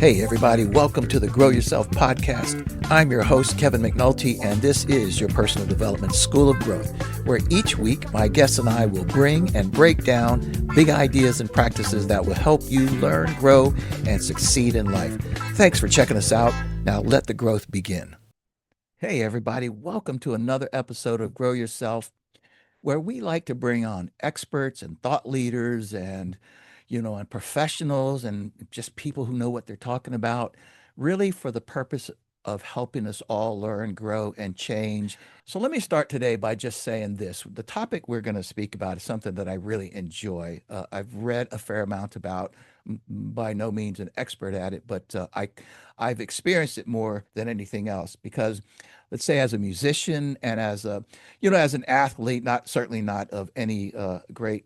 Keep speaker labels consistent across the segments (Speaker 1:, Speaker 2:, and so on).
Speaker 1: Hey, everybody, welcome to the Grow Yourself podcast. I'm your host, Kevin McNulty, and this is your personal development school of growth, where each week my guests and I will bring and break down big ideas and practices that will help you learn, grow, and succeed in life. Thanks for checking us out. Now let the growth begin. Hey, everybody, welcome to another episode of Grow Yourself, where we like to bring on experts and thought leaders and professionals and just people who know what they're talking about, really for the purpose of helping us all learn, grow, and change. So let me start today by just saying this. The topic we're going to speak about is something that I really enjoy. I've read a fair amount about, by no means an expert at it, but I've experienced it more than anything else because, let's say, as a musician and as an athlete, certainly not of any great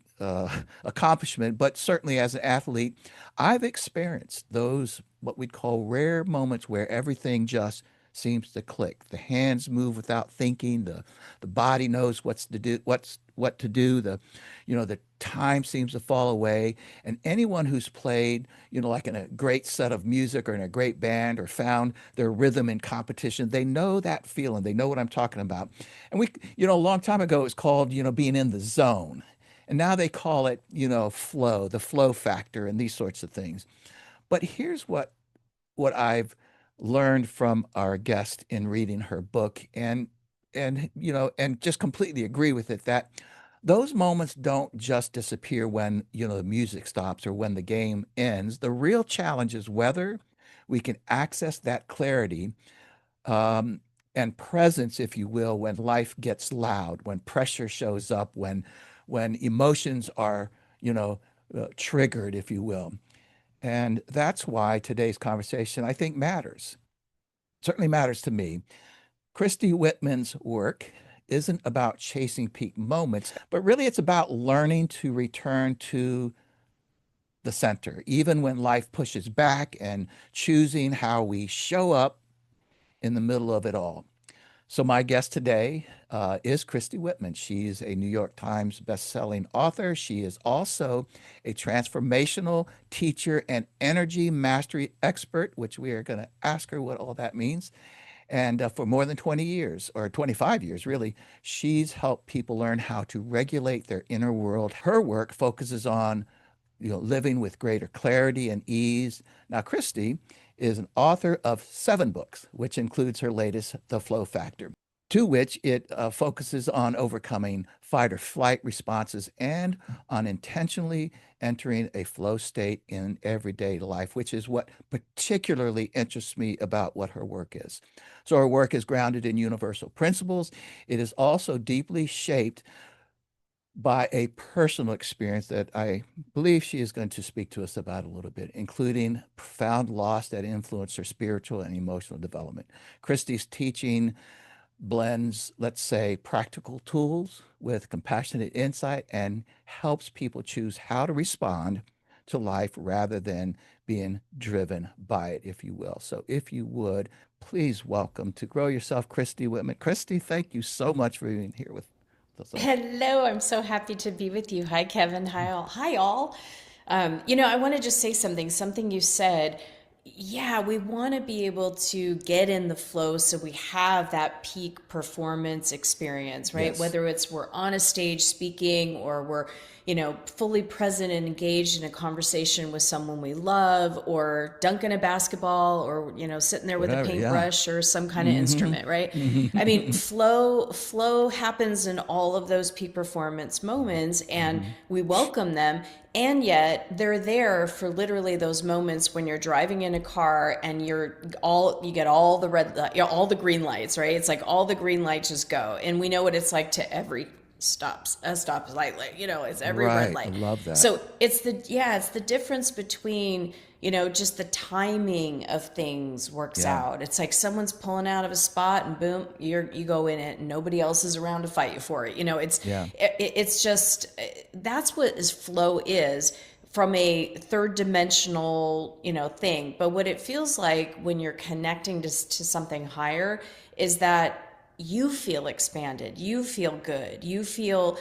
Speaker 1: accomplishment, but certainly as an athlete, I've experienced those what we'd call rare moments where everything just seems to click. The hands move without thinking. The body knows what to do. The time seems to fall away. And anyone who's played, like in a great set of music or in a great band or found their rhythm in competition, they know that feeling. They know what I'm talking about. And a long time ago, it was called, being in the zone. And now they call it, flow, the flow factor, and these sorts of things. But here's what I've learned from our guest in reading her book, and just completely agree with it, that those moments don't just disappear when the music stops or when the game ends. The real challenge is whether we can access that clarity um, and presence, if you will, when life gets loud, when pressure shows up, when emotions are triggered, if you will. And that's why today's conversation, I think, matters. Certainly matters to me. Christy Whitman's work isn't about chasing peak moments, but really it's about learning to return to the center, even when life pushes back, and choosing how we show up in the middle of it all. So, my guest today is Christy Whitman. She's a New York Times bestselling author. She is also a transformational teacher and energy mastery expert, which we are going to ask her what all that means. And for more than 20 years, or 25 years, really, she's helped people learn how to regulate their inner world. Her work focuses on living with greater clarity and ease. Now, Christy is an author of 7 books, which includes her latest, The Flow Factor, to which it focuses on overcoming fight or flight responses and on intentionally entering a flow state in everyday life, which is what particularly interests me about what her work is. So her work is grounded in universal principles. It is also deeply shaped by a personal experience that I believe she is going to speak to us about a little bit, including profound loss that influenced her spiritual and emotional development. Christy's teaching blends, let's say, practical tools with compassionate insight and helps people choose how to respond to life rather than being driven by it, if you will. So if you would, please welcome to Grow Yourself, Christy Whitman. Christy, thank you so much for being here with us.
Speaker 2: Hello, I'm so happy to be with you. Hi, Kevin. Hi, all. Hi, all. I want to just say something you said. Yeah, we want to be able to get in the flow so we have that peak performance experience, right?
Speaker 1: Yes.
Speaker 2: Whether it's we're on a stage speaking or we're, fully present and engaged in a conversation with someone we love, or dunking a basketball, or, sitting there with a
Speaker 1: Whatever, yeah.
Speaker 2: paintbrush or some kind of
Speaker 1: Hmm.
Speaker 2: instrument, right? I mean, flow happens in all of those peak performance moments, and
Speaker 1: Hmm.
Speaker 2: we welcome them. And yet they're there for literally those moments when you're driving in a car and you get all the all the green lights, right? It's like all the green lights just go. And we know what it's like to every stop light, it's every red
Speaker 1: Right. I
Speaker 2: light.
Speaker 1: love that.
Speaker 2: So it's the difference between, just the timing of things works
Speaker 1: Yeah.
Speaker 2: out. It's like someone's pulling out of a spot and boom, you go in it and nobody else is around to fight you for it.
Speaker 1: Yeah.
Speaker 2: It's just, that's what is flow is, from a third dimensional, thing. But what it feels like when you're connecting to something higher is that you feel expanded, you feel good, you feel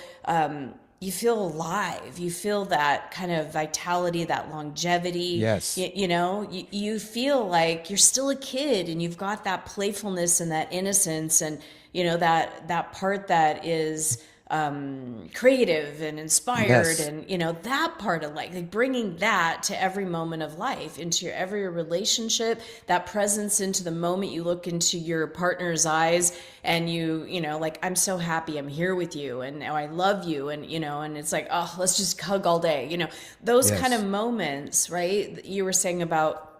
Speaker 2: you feel alive. You feel that kind of vitality, that longevity.
Speaker 1: Yes.
Speaker 2: You feel like you're still a kid and you've got that playfulness and that innocence and, that part that is creative and inspired
Speaker 1: Yes.
Speaker 2: and, that part of life, like bringing that to every moment of life, into your every relationship, that presence into the moment you look into your partner's eyes and like, I'm so happy I'm here with you and I love you. And, and it's like, oh, let's just hug all day. Those kind of
Speaker 1: Yes.
Speaker 2: moments, right? You were saying about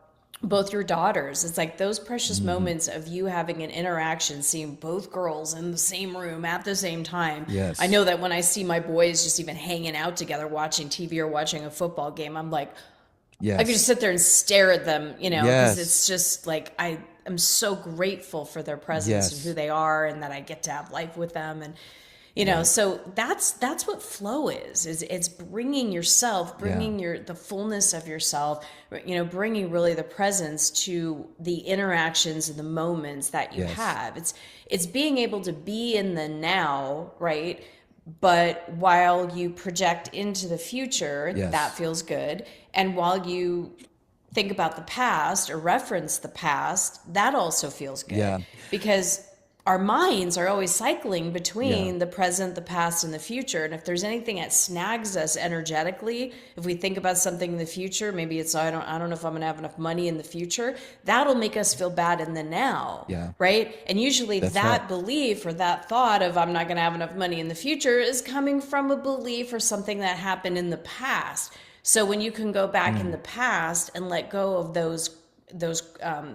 Speaker 2: both your daughters. It's like those precious
Speaker 1: Hmm.
Speaker 2: moments of you having an interaction, seeing both girls in the same room at the same time. I
Speaker 1: Yes.
Speaker 2: know that when I see my boys just even hanging out together, watching TV or watching a football game, I'm like, I could just
Speaker 1: Yes.
Speaker 2: sit there and stare at them, because it's
Speaker 1: Yes.
Speaker 2: just like I am so grateful for their presence and who
Speaker 1: Yes.
Speaker 2: they are, and that I get to have life with them. And
Speaker 1: Right.
Speaker 2: so that's what flow is it's bringing yourself,
Speaker 1: Yeah.
Speaker 2: bringing the fullness of yourself, bringing really the presence to the interactions and the moments that you
Speaker 1: Yes.
Speaker 2: have. It's being able to be in the now, right? But while you project into the future, that
Speaker 1: Yes.
Speaker 2: feels good. And while you think about the past or reference the past, that also feels good,
Speaker 1: Yeah.
Speaker 2: because our minds are always cycling
Speaker 1: Yeah.
Speaker 2: between the present, the past, and the future. And if there's anything that snags us energetically, if we think about something in the future, maybe it's, I don't know if I'm going to have enough money in the future, that'll make us feel bad in the now,
Speaker 1: Yeah.
Speaker 2: right? And usually
Speaker 1: That's right.
Speaker 2: that belief or that thought of I'm not going to have enough money in the future is coming from a belief or something that happened in the past. So when you can go back in the past and let go of those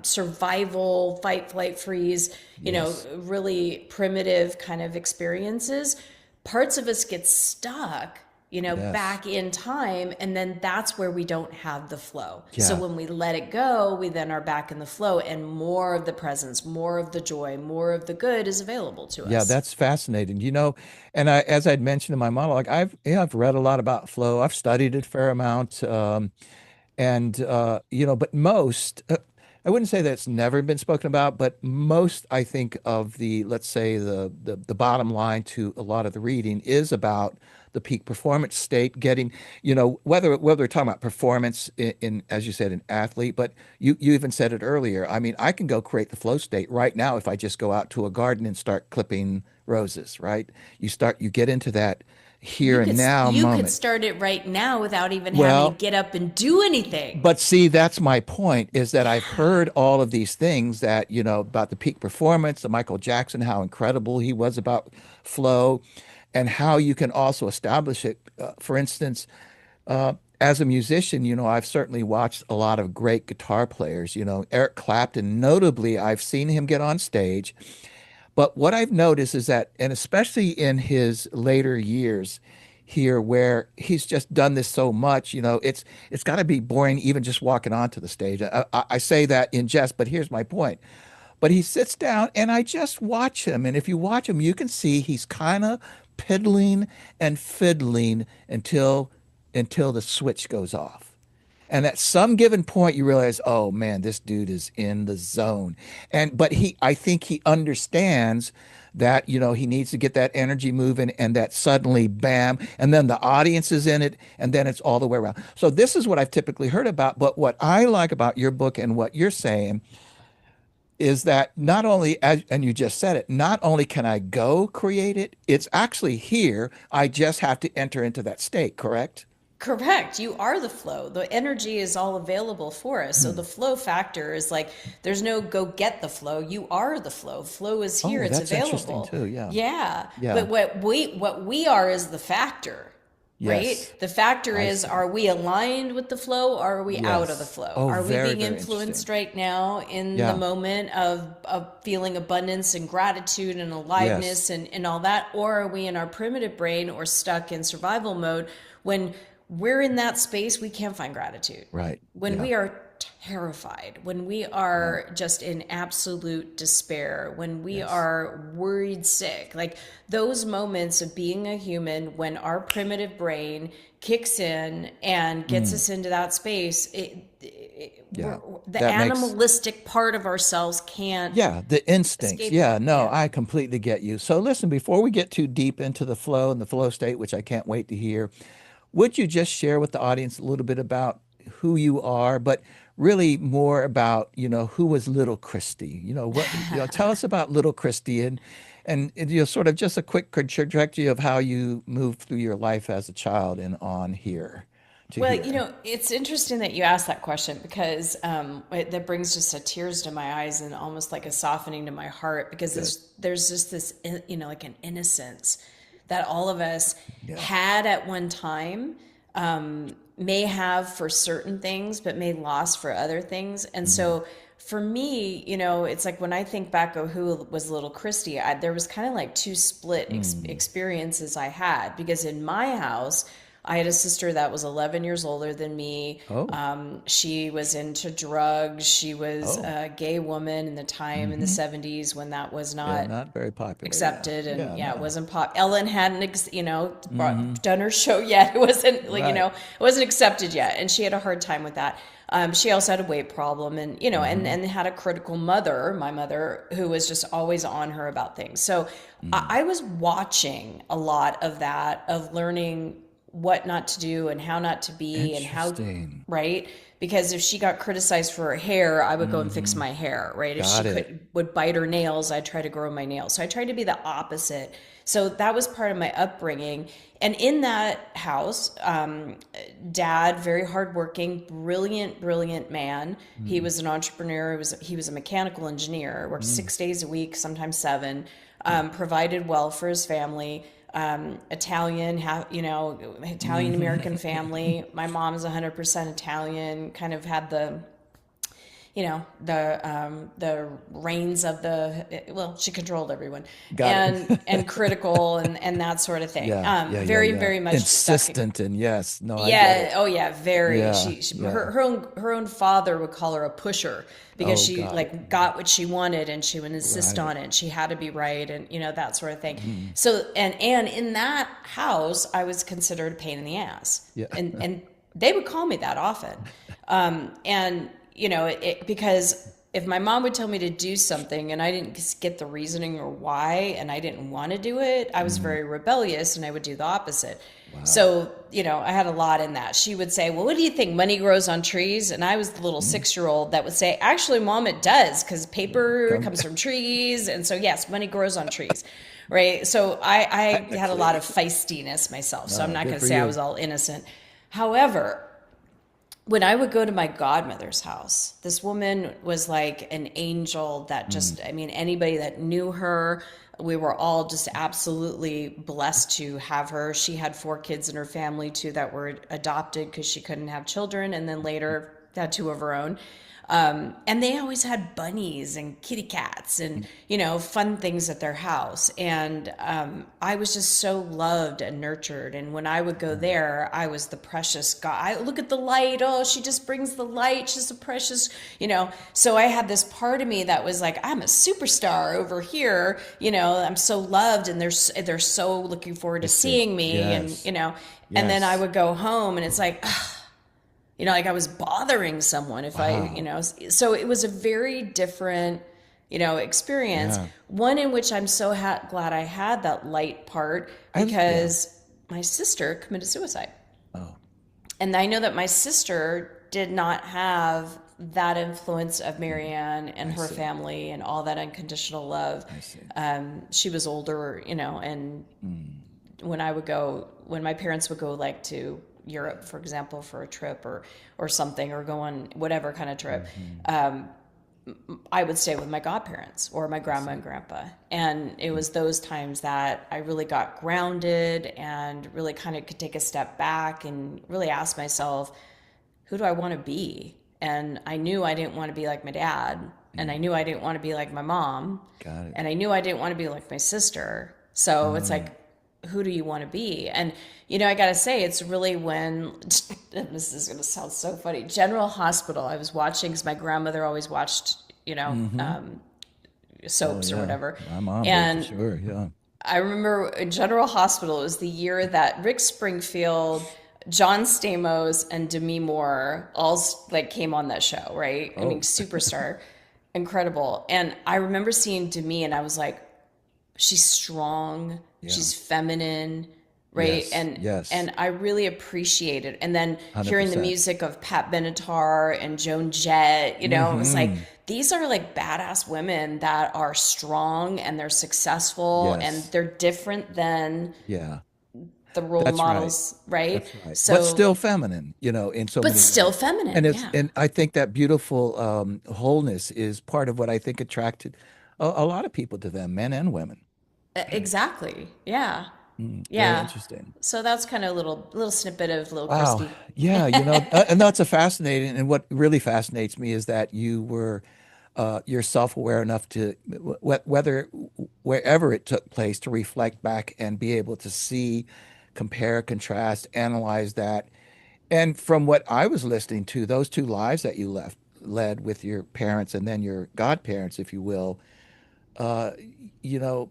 Speaker 2: survival, fight, flight, freeze,
Speaker 1: Yes.
Speaker 2: really primitive kind of experiences, parts of us get stuck,
Speaker 1: Yes.
Speaker 2: back in time. And then that's where we don't have the flow. So
Speaker 1: Yeah.
Speaker 2: when we let it go, we then are back in the flow, and more of the presence, more of the joy, more of the good is available to
Speaker 1: Yeah,
Speaker 2: us.
Speaker 1: that's fascinating. And as I'd mentioned in my monologue, I've read a lot about flow. I've studied it a fair amount. And but most, I wouldn't say that it's never been spoken about, but most, I think, of the, let's say, the bottom line to a lot of the reading is about the peak performance state, getting, whether we're talking about performance in, as you said, an athlete, but you even said it earlier. I mean, I can go create the flow state right now if I just go out to a garden and start clipping roses, right? You get into that here and now
Speaker 2: You could
Speaker 1: moment.
Speaker 2: start it right now without even having to
Speaker 1: Well,
Speaker 2: get up and do anything.
Speaker 1: but see, that's my point, is that I've
Speaker 2: Yeah.
Speaker 1: heard all of these things that, about the peak performance, the Michael Jackson, how incredible he was about flow, and how you can also establish it. For instance, as a musician, I've certainly watched a lot of great guitar players. Eric Clapton, notably, I've seen him get on stage. But what I've noticed is that, and especially in his later years here, where he's just done this so much, it's got to be boring even just walking onto the stage. I say that in jest, but here's my point. But he sits down and I just watch him. And if you watch him, you can see he's kind of piddling and fiddling until the switch goes off. And at some given point, you realize, oh man, this dude is in the zone. But I think he understands that, he needs to get that energy moving, and that suddenly, bam, and then the audience is in it, and then it's all the way around. So this is what I've typically heard about. But what I like about your book and what you're saying is that not only, and you just said it, not only can I go create it, it's actually here. I just have to enter into that state, correct?
Speaker 2: Correct. You are the flow. The energy is all available for us. So the flow factor is like there's no go get the flow. You are the flow. Flow is here.
Speaker 1: Oh,
Speaker 2: It's
Speaker 1: that's interesting
Speaker 2: available.
Speaker 1: too. Yeah.
Speaker 2: Yeah.
Speaker 1: Yeah.
Speaker 2: But what we are is the factor,
Speaker 1: Yes.
Speaker 2: right? The factor
Speaker 1: I
Speaker 2: is,
Speaker 1: see.
Speaker 2: are we aligned with the flow or are we out of the
Speaker 1: Yes.
Speaker 2: flow?
Speaker 1: Oh,
Speaker 2: Are we
Speaker 1: very,
Speaker 2: being
Speaker 1: very interesting.
Speaker 2: influenced right now in the
Speaker 1: Yeah.
Speaker 2: moment of feeling abundance and gratitude and
Speaker 1: Yes.
Speaker 2: aliveness and all that? Or are we in our primitive brain or stuck in survival mode when we're in that space, we can't find gratitude.
Speaker 1: Right.
Speaker 2: When
Speaker 1: Yeah.
Speaker 2: we are terrified, when we are just in absolute despair, when we are worried sick, like those moments of being a human, when our primitive brain kicks in and gets us into that space, the
Speaker 1: That makes
Speaker 2: animalistic part of ourselves can't
Speaker 1: the instincts.
Speaker 2: escape that.
Speaker 1: No, I completely get you. So listen, before we get too deep into the flow and the flow state, which I can't wait to hear, would you just share with the audience a little bit about who you are, but really more about, who was little Christy? Tell us about little Christy and sort of just a quick trajectory of how you moved through your life as a child and on here to
Speaker 2: Well,
Speaker 1: here.
Speaker 2: it's interesting that you asked that question because that brings just a tears to my eyes and almost like a softening to my heart because
Speaker 1: Good.
Speaker 2: there's just this, like an innocence that all of us
Speaker 1: Yeah.
Speaker 2: had at one time, may have for certain things, but may lost for other things. And so for me, it's like when I think back of who was little Christy, there was kind of like two split experiences I had because in my house, I had a sister that was 11 years older than me.
Speaker 1: Oh.
Speaker 2: She was into drugs. She was
Speaker 1: Oh.
Speaker 2: a gay woman in the time in the 70s when that was not
Speaker 1: Not very popular.
Speaker 2: accepted, and it
Speaker 1: No.
Speaker 2: wasn't pop. Ellen hadn't done her show yet. It wasn't like
Speaker 1: Right.
Speaker 2: it wasn't accepted yet, and she had a hard time with that. She also had a weight problem, and and had a critical mother, my mother, who was just always on her about things. So I was watching a lot of that, of learning what not to do and how not to be and how,
Speaker 1: Interesting.
Speaker 2: right? Because if she got criticized for her hair, I would go and fix my hair, right? If
Speaker 1: Got
Speaker 2: she
Speaker 1: it.
Speaker 2: would bite her nails, I'd try to grow my nails. So I tried to be the opposite. So that was part of my upbringing. And in that house, dad, very hardworking, brilliant man. He was an entrepreneur. He was a mechanical engineer, worked 6 days a week, sometimes 7, provided well for his family. Italian, Italian American family. My mom's 100% Italian, kind of had the reins of she controlled everyone.
Speaker 1: Got it.
Speaker 2: And critical and that sort of thing.
Speaker 1: Yeah.
Speaker 2: Very much
Speaker 1: Insistent and yes. No, I get
Speaker 2: yeah.
Speaker 1: it.
Speaker 2: Oh yeah. Very.
Speaker 1: Yeah.
Speaker 2: Her own father would call her a pusher because
Speaker 1: Oh,
Speaker 2: she
Speaker 1: got it.
Speaker 2: got what she wanted and she would insist
Speaker 1: Right.
Speaker 2: on it. And she had to be right and that sort of thing. So and in that house, I was considered a pain in the ass.
Speaker 1: Yeah.
Speaker 2: And they would call me that often. And because if my mom would tell me to do something and I didn't get the reasoning or why, and I didn't want to do it, I was very rebellious and I would do the opposite.
Speaker 1: Wow.
Speaker 2: So, I had a lot in that. She would say, well, what do you think? Money grows on trees? And I was the little 6-year-old that would say, actually, Mom, it does, because paper comes from trees. And so, yes, money grows on trees. Right. So I had a lot of feistiness myself. So I'm not
Speaker 1: good
Speaker 2: going to
Speaker 1: for
Speaker 2: say I
Speaker 1: you.
Speaker 2: was all innocent. However, when I would go to my godmother's house, this woman was like an angel that just, anybody that knew her, we were all just absolutely blessed to have her. She had 4 kids in her family too that were adopted because she couldn't have children, and then later had 2 of her own. And they always had bunnies and kitty cats and, fun things at their house. And I was just so loved and nurtured. And when I would go there, I was the precious guy. Look at the light. Oh, she just brings the light. She's a precious, So I had this part of me that was like, I'm a superstar over here. I'm so loved. And they're so looking forward to seeing me.
Speaker 1: Yes.
Speaker 2: And, and then I
Speaker 1: Yes.
Speaker 2: would go home and it's like, like I was bothering someone if so it was a very different, experience.
Speaker 1: Yeah.
Speaker 2: One in which I'm so glad I had that light part because my sister committed suicide.
Speaker 1: Oh.
Speaker 2: And I know that my sister did not have that influence of Marianne and her family and all that unconditional love.
Speaker 1: I see.
Speaker 2: She was older, and when my parents would go like to Europe, for example, for a trip or something, or go on whatever kind of trip, I would stay with my godparents or my grandma and grandpa. And it was those times that I really got grounded and really kind of could take a step back and really ask myself, who do I want to be? And I knew I didn't want to be like my dad. And I knew I didn't want to be like my mom.
Speaker 1: Got it.
Speaker 2: And I knew I didn't want to be like my sister. So it's like, who do you want to be? And, I got to say, it's really when, this is going to sound so funny, General Hospital, I was watching, because my grandmother always watched,
Speaker 1: Mm-hmm. Oh
Speaker 2: soaps or
Speaker 1: yeah,
Speaker 2: whatever.
Speaker 1: my mom did for
Speaker 2: And
Speaker 1: sure. Yeah.
Speaker 2: I remember in General Hospital, it was the year that Rick Springfield, John Stamos, and Demi Moore all like came on that show, right? I mean,
Speaker 1: Oh
Speaker 2: superstar, incredible. And I remember seeing Demi, and I was like, she's strong,
Speaker 1: yeah.
Speaker 2: she's feminine, right?
Speaker 1: Yes.
Speaker 2: and
Speaker 1: Yes.
Speaker 2: and I really appreciate it. And then hearing the
Speaker 1: 100%.
Speaker 2: music of Pat Benatar and Joan Jett, it was like,
Speaker 1: Mm-hmm.
Speaker 2: these are like badass women that are strong and they're successful and
Speaker 1: Yes.
Speaker 2: they're different than
Speaker 1: Yeah.
Speaker 2: the role
Speaker 1: That's right.
Speaker 2: models, right?
Speaker 1: That's right. But
Speaker 2: So,
Speaker 1: still feminine, in so
Speaker 2: but
Speaker 1: many
Speaker 2: still
Speaker 1: ways.
Speaker 2: feminine, yeah.
Speaker 1: And I think that beautiful wholeness is part of what I think attracted a lot of people to them, men and women.
Speaker 2: Exactly, yeah.
Speaker 1: Very
Speaker 2: Yeah.
Speaker 1: interesting.
Speaker 2: So that's kind of a little snippet of little
Speaker 1: Wow.
Speaker 2: Christy.
Speaker 1: Yeah, and that's a fascinating, and what really fascinates me is that you're self-aware enough to whether wherever it took place to reflect back and be able to see, compare, contrast, analyze that. And from what I was listening to, those two lives that you led with your parents and then your godparents, if you will, uh, you know,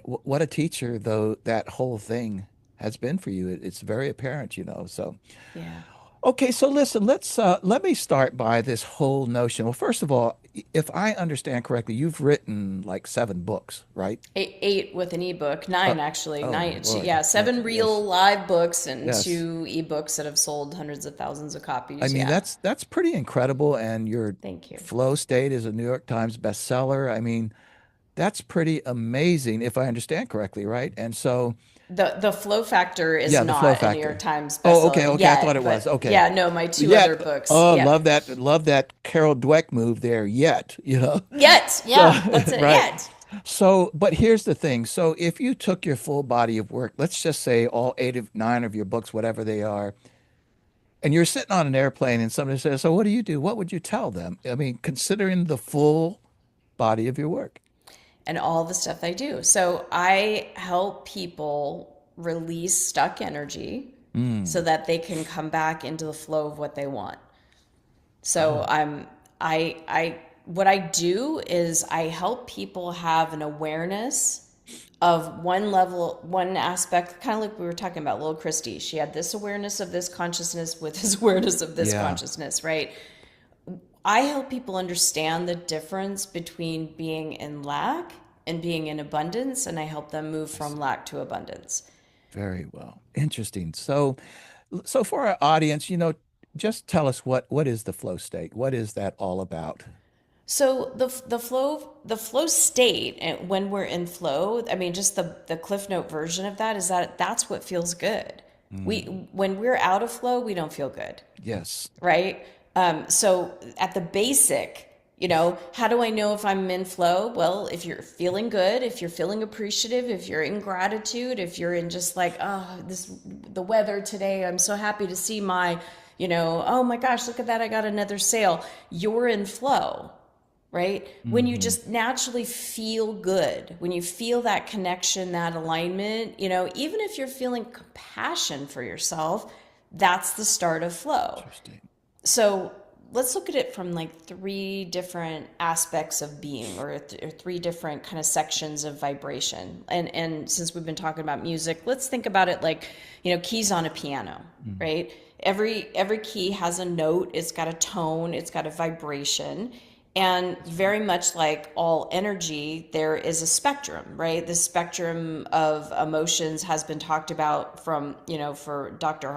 Speaker 1: what a teacher though that whole thing has been for you. It's very apparent. So
Speaker 2: Yeah.
Speaker 1: okay, so listen, let me start by this whole notion. Well, first of all, if I understand correctly, you've written like 7 books, right?
Speaker 2: Eight with an ebook,
Speaker 1: Uh,
Speaker 2: nine actually,
Speaker 1: oh my
Speaker 2: nine.
Speaker 1: Lord.
Speaker 2: Yeah, seven real
Speaker 1: Yes.
Speaker 2: live books and
Speaker 1: Yes.
Speaker 2: 2 ebooks that have sold hundreds of thousands of
Speaker 1: I
Speaker 2: copies.
Speaker 1: mean,
Speaker 2: Yeah,
Speaker 1: that's pretty incredible. And your
Speaker 2: thank you.
Speaker 1: Flow State is a New York Times bestseller. I mean, that's pretty amazing if I understand correctly, right? And so,
Speaker 2: The Flow Factor is
Speaker 1: yeah, the Flow
Speaker 2: not a New York
Speaker 1: Factor.
Speaker 2: Times
Speaker 1: Oh,
Speaker 2: bestseller
Speaker 1: okay, okay. I thought
Speaker 2: yet,
Speaker 1: it was.
Speaker 2: but
Speaker 1: Okay.
Speaker 2: yeah, no, my two other
Speaker 1: Yet,
Speaker 2: books.
Speaker 1: oh,
Speaker 2: Yeah,
Speaker 1: love that Carol Dweck move there. Yet.
Speaker 2: yet.
Speaker 1: So,
Speaker 2: Yeah, that's it.
Speaker 1: right.
Speaker 2: Yet.
Speaker 1: So, but here's the thing. So, if you took your full body of work, let's just say all 8 of 9 of your books, whatever they are, and you're sitting on an airplane and somebody says, "So, what do you do?" What would you tell them? I mean, considering the full body of your work.
Speaker 2: And all the stuff I do. So I help people release stuck energy so
Speaker 1: Mm.
Speaker 2: that they can come back into the flow of what they want. So
Speaker 1: Oh,
Speaker 2: I what I do is I help people have an awareness of one level, one aspect, kind of like we were talking about little Christy. She had this awareness of this consciousness with this awareness of this
Speaker 1: yeah.
Speaker 2: consciousness, right? I help people understand the difference between being in lack and being in abundance, and I help them move from lack to abundance.
Speaker 1: Very well. Interesting. So for our audience, just tell us what is the flow state? What is that all about?
Speaker 2: So the flow state, and when we're in flow, I mean, just the Cliff Note version of that is that that's what feels good.
Speaker 1: Mm.
Speaker 2: When we're out of flow, we don't feel good,
Speaker 1: Yes.
Speaker 2: right? So at the basic, how do I know if I'm in flow? Well, if you're feeling good, if you're feeling appreciative, if you're in gratitude, if you're in just like, oh, the weather today, I'm so happy to see oh my gosh, look at that, I got another sale. You're in flow, right? When you
Speaker 1: Hmm.
Speaker 2: just naturally feel good, when you feel that connection, that alignment, even if you're feeling compassion for yourself, that's the start of flow.
Speaker 1: Interesting.
Speaker 2: So let's look at it from like 3 different aspects of being, or 3 different kind of sections of vibration. And since we've been talking about music, let's think about it like, keys on a piano,
Speaker 1: Mm.
Speaker 2: right? Every key has a note, it's got a tone, it's got a vibration. And
Speaker 1: That's right.
Speaker 2: very much like all energy, there is a spectrum, right? The spectrum of emotions has been talked about from, for Dr.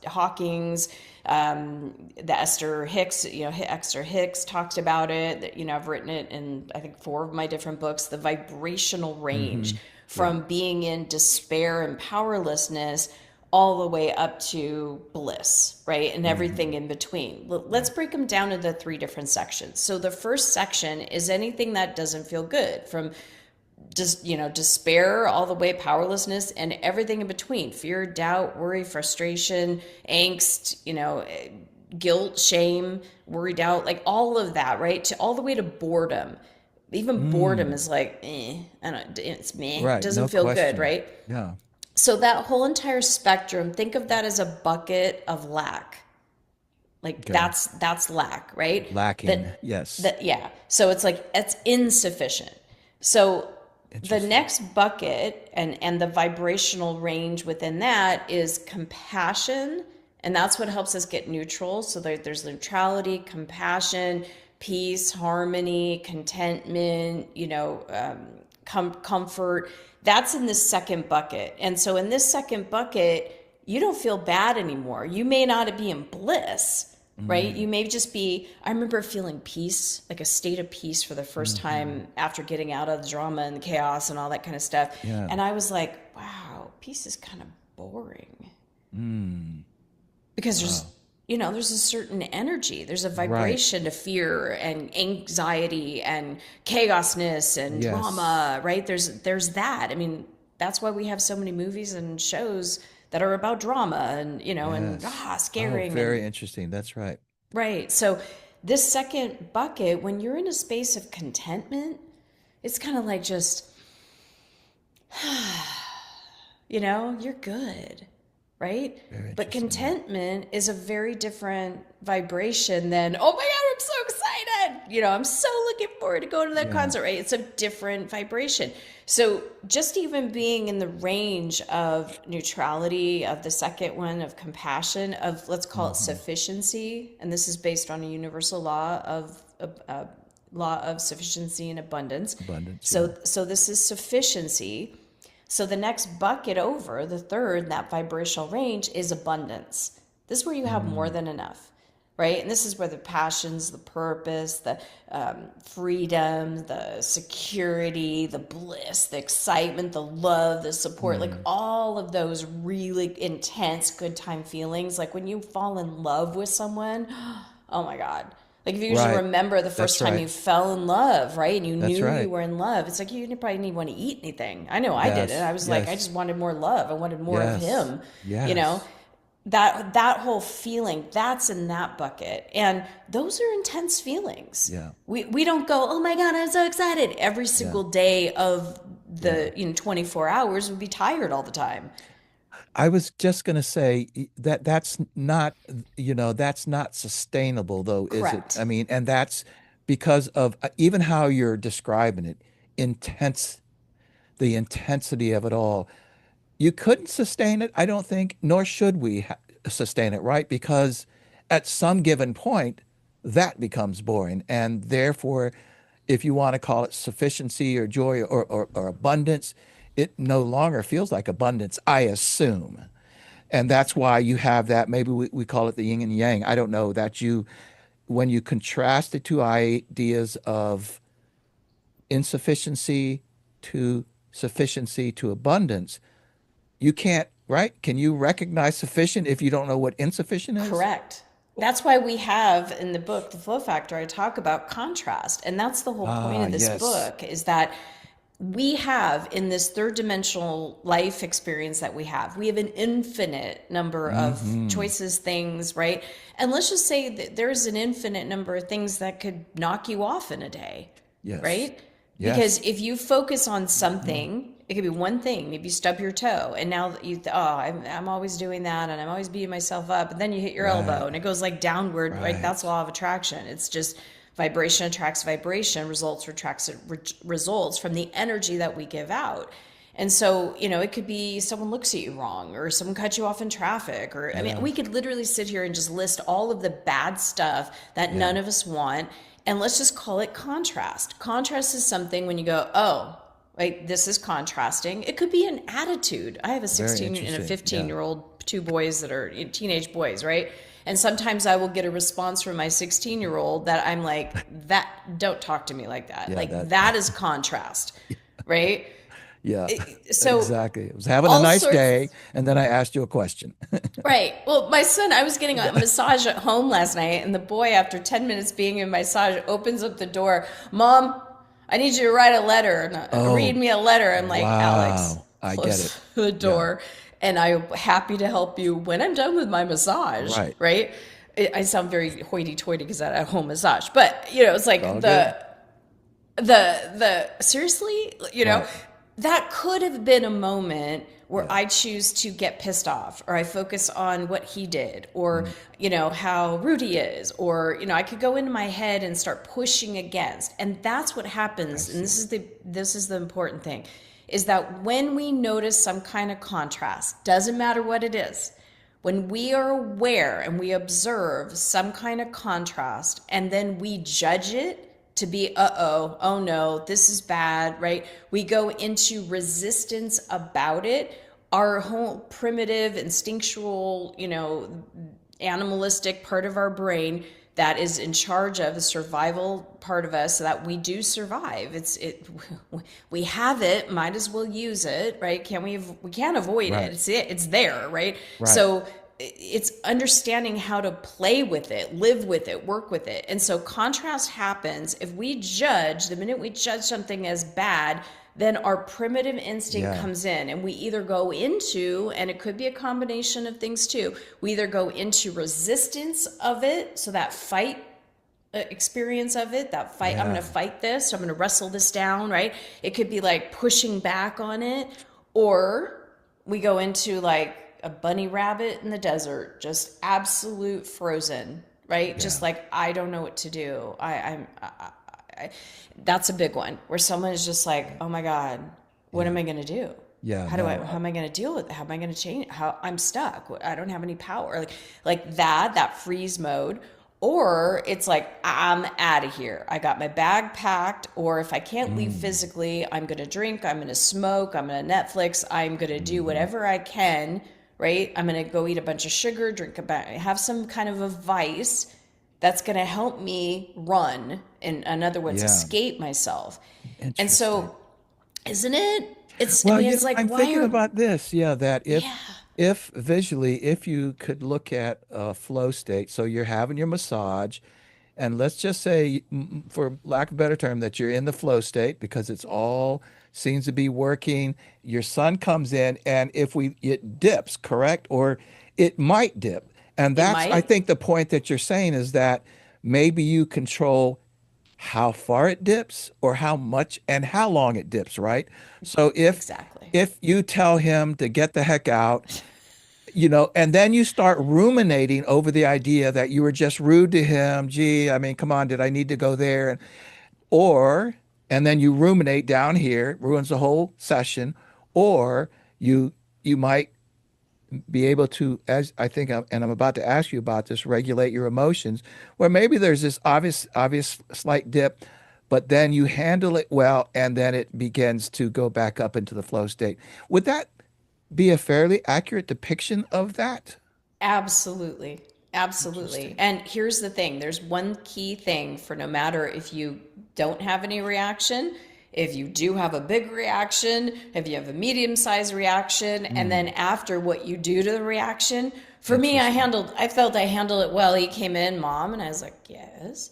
Speaker 2: Hawking's, the Esther Hicks, Esther Hicks talked about it. I've written it in, I think, 4 of my different books, the vibrational range
Speaker 1: Hmm. Yeah.
Speaker 2: from being in despair and powerlessness all the way up to bliss, right? And everything
Speaker 1: Hmm.
Speaker 2: in between.
Speaker 1: Yeah.
Speaker 2: Let's break them down into 3 different sections. So the first section is anything that doesn't feel good, from just, despair all the way, powerlessness, and everything in between: fear, doubt, worry, frustration, angst, guilt, shame, worry, doubt, like all of that, right? To all the way to boredom. Even boredom is like, I don't, it's meh. It
Speaker 1: Right.
Speaker 2: doesn't
Speaker 1: No
Speaker 2: feel good,
Speaker 1: question.
Speaker 2: right?
Speaker 1: Yeah.
Speaker 2: So that whole entire spectrum, think of that as a bucket of lack. Like
Speaker 1: Okay.
Speaker 2: that's lack, right?
Speaker 1: Lacking.
Speaker 2: That
Speaker 1: Yes.
Speaker 2: that yeah. So it's like it's insufficient. So the
Speaker 1: Interesting.
Speaker 2: next bucket and the vibrational range within that is compassion, and that's what helps us get neutral. So there's neutrality, compassion, peace, harmony, contentment, comfort. That's in this second bucket. And so in this second bucket, you don't feel bad anymore. You may not be in bliss, right? You may just be, I remember feeling peace, like a state of peace for the first time after getting out of the drama and the chaos and all that kind of stuff.
Speaker 1: Yeah.
Speaker 2: And I was like, wow, peace is kind of boring. Because there's a certain energy, there's a
Speaker 1: Right.
Speaker 2: vibration to fear and anxiety and chaosness and
Speaker 1: Yes.
Speaker 2: drama, right? There's that. I mean, that's why we have so many movies and shows that are about drama and
Speaker 1: Yes. Oh,
Speaker 2: scaring
Speaker 1: very
Speaker 2: and
Speaker 1: interesting. That's right.
Speaker 2: right. So this second bucket, when you're in a space of contentment, it's kind of like just you're good, right?
Speaker 1: Very
Speaker 2: But
Speaker 1: interesting. Yeah.
Speaker 2: contentment is a very different vibration than, oh my God, I'm so excited. I'm so looking forward to going to that
Speaker 1: Yeah.
Speaker 2: concert, right? It's a different vibration. So just even being in the range of neutrality, of the second one, of compassion, of let's call it sufficiency, and this is based on a universal law of sufficiency and abundance.
Speaker 1: Abundance. Yeah.
Speaker 2: So this is sufficiency. So the next bucket over, the third, that vibrational range is abundance. This is where you have more than enough, right? And this is where the passions, the purpose, the freedom, the security, the bliss, the excitement, the love, the support, like all of those really intense good time feelings. Like when you fall in love with someone, oh my God. Like if you just
Speaker 1: Right.
Speaker 2: remember the first
Speaker 1: That's
Speaker 2: time you
Speaker 1: right.
Speaker 2: fell in love, right? And you
Speaker 1: That's
Speaker 2: knew you
Speaker 1: right.
Speaker 2: were in love. It's like you didn't probably even want to eat anything. I know I didn't. I
Speaker 1: Yes.
Speaker 2: was like, I
Speaker 1: Yes.
Speaker 2: just wanted more love. I wanted more of
Speaker 1: Yes.
Speaker 2: him. You know,
Speaker 1: Yes.
Speaker 2: that whole feeling, that's in that bucket. And those are intense feelings.
Speaker 1: Yeah.
Speaker 2: We don't go, oh my God, I'm so excited. Every
Speaker 1: Yeah.
Speaker 2: single day of
Speaker 1: Yeah.
Speaker 2: the 24 hours would be tired all the time.
Speaker 1: I was just going to say that's not sustainable though, is it?
Speaker 2: Correct.
Speaker 1: I mean, and that's because of even how you're describing it, intense, the intensity of it all. You couldn't sustain it, I don't think, nor should we sustain it, right? Because at some given point, that becomes boring. And therefore, if you want to call it sufficiency or joy or abundance, it no longer feels like abundance, I assume. And that's why you have that. Maybe we call it the yin and yang. I don't know that when you contrast the two ideas of insufficiency to sufficiency to abundance, you can't, right? Can you recognize sufficient if you don't know what insufficient is?
Speaker 2: Correct. That's why we have in the book, The Flow Factor, I talk about contrast. And that's the whole point
Speaker 1: Ah,
Speaker 2: of this
Speaker 1: yes.
Speaker 2: book is that we have in this third dimensional life experience that we have an infinite number of choices, things, right? And let's just say that there's an infinite number of things that could knock you off in a day,
Speaker 1: Yes.
Speaker 2: right? Because
Speaker 1: Yes.
Speaker 2: if you focus on something, it could be one thing. Maybe you stub your toe, and now that I'm always doing that, and I'm always beating myself up. And then you hit your elbow,
Speaker 1: Right.
Speaker 2: and it goes like downward. Like that's
Speaker 1: Right.
Speaker 2: law of attraction. It's just vibration attracts vibration, results attracts results from the energy that we give out. And so, it could be someone looks at you wrong, or someone cuts you off in traffic, or I mean,
Speaker 1: Yeah.
Speaker 2: we could literally sit here and just list all of the bad stuff that
Speaker 1: Yeah.
Speaker 2: none of us want. And let's just call it contrast. Contrast is something when you go, oh, like this is contrasting. It could be an attitude. I have a
Speaker 1: Very
Speaker 2: 16 and a
Speaker 1: interesting.
Speaker 2: 15
Speaker 1: Yeah.
Speaker 2: year old, two boys that are teenage boys, right? And sometimes I will get a response from my 16-year-old that I'm like, that don't talk to me like that.
Speaker 1: Yeah.
Speaker 2: Like that is contrast, right?
Speaker 1: Yeah.
Speaker 2: So
Speaker 1: Exactly. I was having a
Speaker 2: all
Speaker 1: nice
Speaker 2: sorts.
Speaker 1: day, and then I asked you a question.
Speaker 2: Right. Well, my son, I was getting a massage at home last night, and the boy, after 10 minutes being in massage, opens up the door. Mom, I need you to write a letter and read
Speaker 1: Oh,
Speaker 2: me a letter. I'm like, Alex,
Speaker 1: wow. I get
Speaker 2: close
Speaker 1: it.
Speaker 2: the
Speaker 1: Yeah.
Speaker 2: door, and I'm happy to help you when I'm done with my massage.
Speaker 1: Right.
Speaker 2: Right. I sound very hoity-toity because I had a home massage, but it's like
Speaker 1: All good.
Speaker 2: The seriously,
Speaker 1: Right.
Speaker 2: that could have been a moment where
Speaker 1: Yeah.
Speaker 2: I choose to get pissed off, or I focus on what he did, or
Speaker 1: Mm,
Speaker 2: how rude he is, or I could go into my head and start pushing against. And that's what
Speaker 1: I
Speaker 2: happens. And
Speaker 1: see.
Speaker 2: this is the important thing, is that when we notice some kind of contrast, doesn't matter what it is, when we are aware and we observe some kind of contrast and then we judge it to be, oh no, this is bad, right? We go into resistance about it. Our whole primitive, instinctual, animalistic part of our brain that is in charge of the survival part of us so that we do survive. We have it, might as well use it, right? We can't avoid it.
Speaker 1: Right.
Speaker 2: It's there, right?
Speaker 1: Right.
Speaker 2: So it's understanding how to play with it, live with it, work with it. And so contrast happens if we judge. The minute we judge something as bad, then our primitive instinct
Speaker 1: Yeah.
Speaker 2: comes in, and we either go into, and it could be a combination of things too, we either go into resistance of it, so that fight experience of it, that fight, I'm going to
Speaker 1: Yeah.
Speaker 2: fight this, I'm going to wrestle this down, right? It could be like pushing back on it, or we go into like a bunny rabbit in the desert, just absolute frozen, right?
Speaker 1: Yeah.
Speaker 2: Just like, I don't know what to do. I that's a big one where someone is just like, oh my God, what
Speaker 1: Yeah.
Speaker 2: am I going to do?
Speaker 1: Yeah.
Speaker 2: How am I going to deal with it? How am I going to change? How I'm stuck. I don't have any power. Like that freeze mode. Or it's like, I'm out of here. I got my bag packed. Or if I can't leave
Speaker 1: Mm,
Speaker 2: physically, I'm going to drink, I'm going to smoke, I'm going to Netflix, I'm going to do
Speaker 1: mhm.
Speaker 2: whatever I can, right? I'm going to go eat a bunch of sugar, have some kind of a vice that's going to help me run. In other words,
Speaker 1: Yeah.
Speaker 2: escape myself. And
Speaker 1: Interesting.
Speaker 2: so, isn't it? I
Speaker 1: Well,
Speaker 2: mean, it's like,
Speaker 1: I'm
Speaker 2: why
Speaker 1: thinking
Speaker 2: are,
Speaker 1: about this, yeah, that
Speaker 2: yeah,
Speaker 1: if visually, if you could look at a flow state, so you're having your massage, and let's just say, for lack of a better term, that you're in the flow state because it's all seems to be working. Your son comes in, and if it dips, correct? Or it might dip. And
Speaker 2: it
Speaker 1: that's, I
Speaker 2: might.
Speaker 1: think the point that you're saying is that maybe you control how far it dips or how much and how long it dips, right? So
Speaker 2: Exactly.
Speaker 1: if you tell him to get the heck out, and then you start ruminating over the idea that you were just rude to him. Gee, I mean, come on, did I need to go there? Or, and then you ruminate down here, it ruins the whole session. Or you might be able to, as I think, and I'm about to ask you about this, regulate your emotions, where maybe there's this obvious slight dip, but then you handle it well, and then it begins to go back up into the flow state. Would that be a fairly accurate depiction of that?
Speaker 2: Absolutely. Absolutely.
Speaker 1: Interesting.
Speaker 2: And here's the thing, there's one key thing for no matter if you don't have any reaction, if you do have a big reaction, if you have a medium sized reaction, and then
Speaker 1: Mm,
Speaker 2: after what you do to the reaction. For me,
Speaker 1: interesting.
Speaker 2: I felt I handled it well. He came in, Mom, and I was like, yes.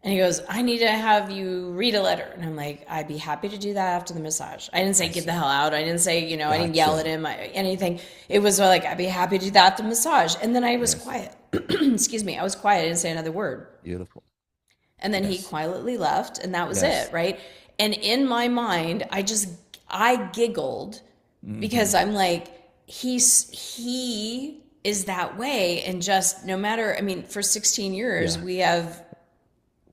Speaker 2: And he goes, I need to have you read a letter. And I'm like, I'd be happy to do that after the massage. I didn't say
Speaker 1: I
Speaker 2: get the
Speaker 1: see.
Speaker 2: hell out. I didn't say, I didn't yell at
Speaker 1: Gotcha.
Speaker 2: him, anything. It was like, I'd be happy to do that at the massage. And then I was
Speaker 1: Yes.
Speaker 2: quiet. Excuse me. I was quiet. I didn't say another word.
Speaker 1: Beautiful.
Speaker 2: And then he
Speaker 1: Yes.
Speaker 2: quietly left, and that was it,
Speaker 1: Yes.
Speaker 2: right? And in my mind, I giggled because
Speaker 1: Hmm.
Speaker 2: I'm like, he is that way. And just no matter, I mean, for 16 years,
Speaker 1: Yeah.
Speaker 2: we have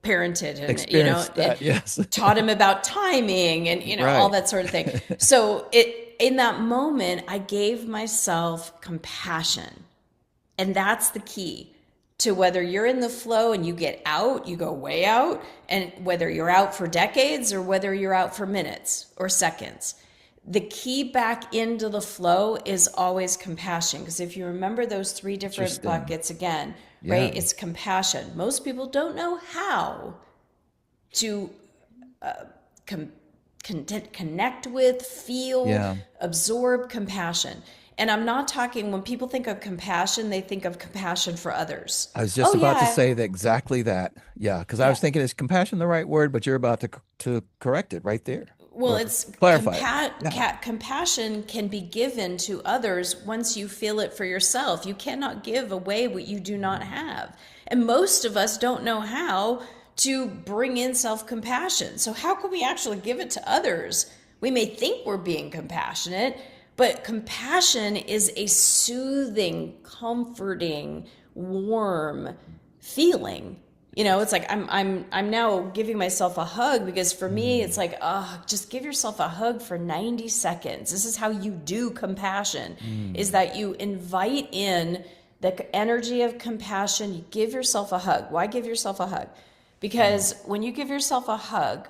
Speaker 2: parented and
Speaker 1: Experience
Speaker 2: and
Speaker 1: that. Yes.
Speaker 2: taught him about timing and all
Speaker 1: Right.
Speaker 2: that sort of thing. So it in that moment I gave myself compassion, and that's the key to whether you're in the flow and you get out, you go way out, and whether you're out for decades or whether you're out for minutes or seconds. The key back into the flow is always compassion. Because if you remember those three different
Speaker 1: Interesting.
Speaker 2: buckets again,
Speaker 1: Yeah.
Speaker 2: right? It's compassion. Most people don't know how to com- connect with, feel,
Speaker 1: Yeah.
Speaker 2: absorb compassion. And I'm not talking, when people think of compassion, they think of compassion for others.
Speaker 1: I was just
Speaker 2: Oh,
Speaker 1: about to
Speaker 2: yeah,
Speaker 1: say that exactly that. Yeah, because I
Speaker 2: yeah.
Speaker 1: was thinking, is compassion the right word? But you're about to correct it right there,
Speaker 2: Well,
Speaker 1: or
Speaker 2: it's
Speaker 1: clarify it. Yeah.
Speaker 2: compassion can be given to others once you feel it for yourself. You cannot give away what you do not have. And most of us don't know how to bring in self-compassion. So how can we actually give it to others? We may think we're being compassionate, but compassion is a soothing, comforting, warm feeling. It's like I'm now giving myself a hug, because for me it's like, just give yourself a hug for 90 seconds. This is how you do compassion, is that you invite in the energy of compassion. You give yourself a hug. Why give yourself a hug? Because when you give yourself a hug,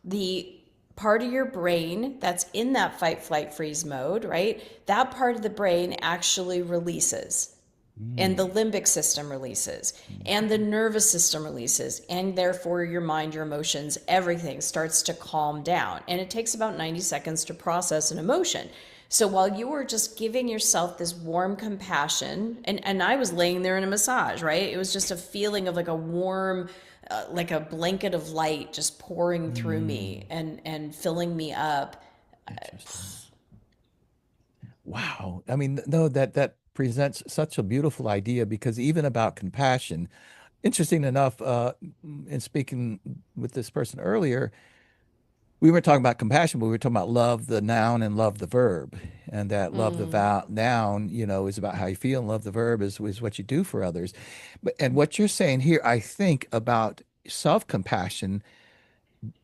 Speaker 2: the part of your brain that's in that fight, flight, freeze mode, right? That part of the brain actually releases. And the limbic system releases, and the nervous system releases, and therefore your mind, your emotions, everything starts to calm down. And it takes about 90 seconds to process an emotion. So while you were just giving yourself this warm compassion, and I was laying there in a massage, right? It was just a feeling of like a warm, like a blanket of light just pouring through me and filling me up.
Speaker 1: Wow. I mean, no, that presents such a beautiful idea, because even about compassion, interesting enough, in speaking with this person earlier, we weren't talking about compassion, but we were talking about love the noun and love the verb. And that love the noun, is about how you feel, and love the verb is what you do for others. And what you're saying here, I think about self-compassion.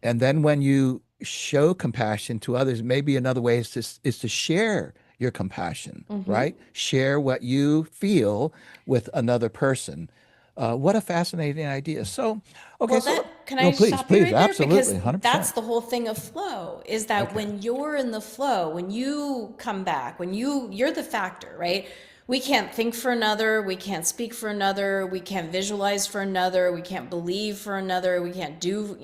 Speaker 1: And then when you show compassion to others, maybe another way is to share your compassion, right? Share what you feel with another person. What a fascinating idea. So, okay,
Speaker 2: Well,
Speaker 1: so
Speaker 2: can
Speaker 1: no,
Speaker 2: I
Speaker 1: please,
Speaker 2: stop you
Speaker 1: please,
Speaker 2: right there? Because
Speaker 1: absolutely, 100%.
Speaker 2: that's the whole thing of flow, is that
Speaker 1: Okay.
Speaker 2: when you're in the flow, when you come back, when you're the factor, right? We can't think for another, we can't speak for another, we can't visualize for another, we can't believe for another, we can't do,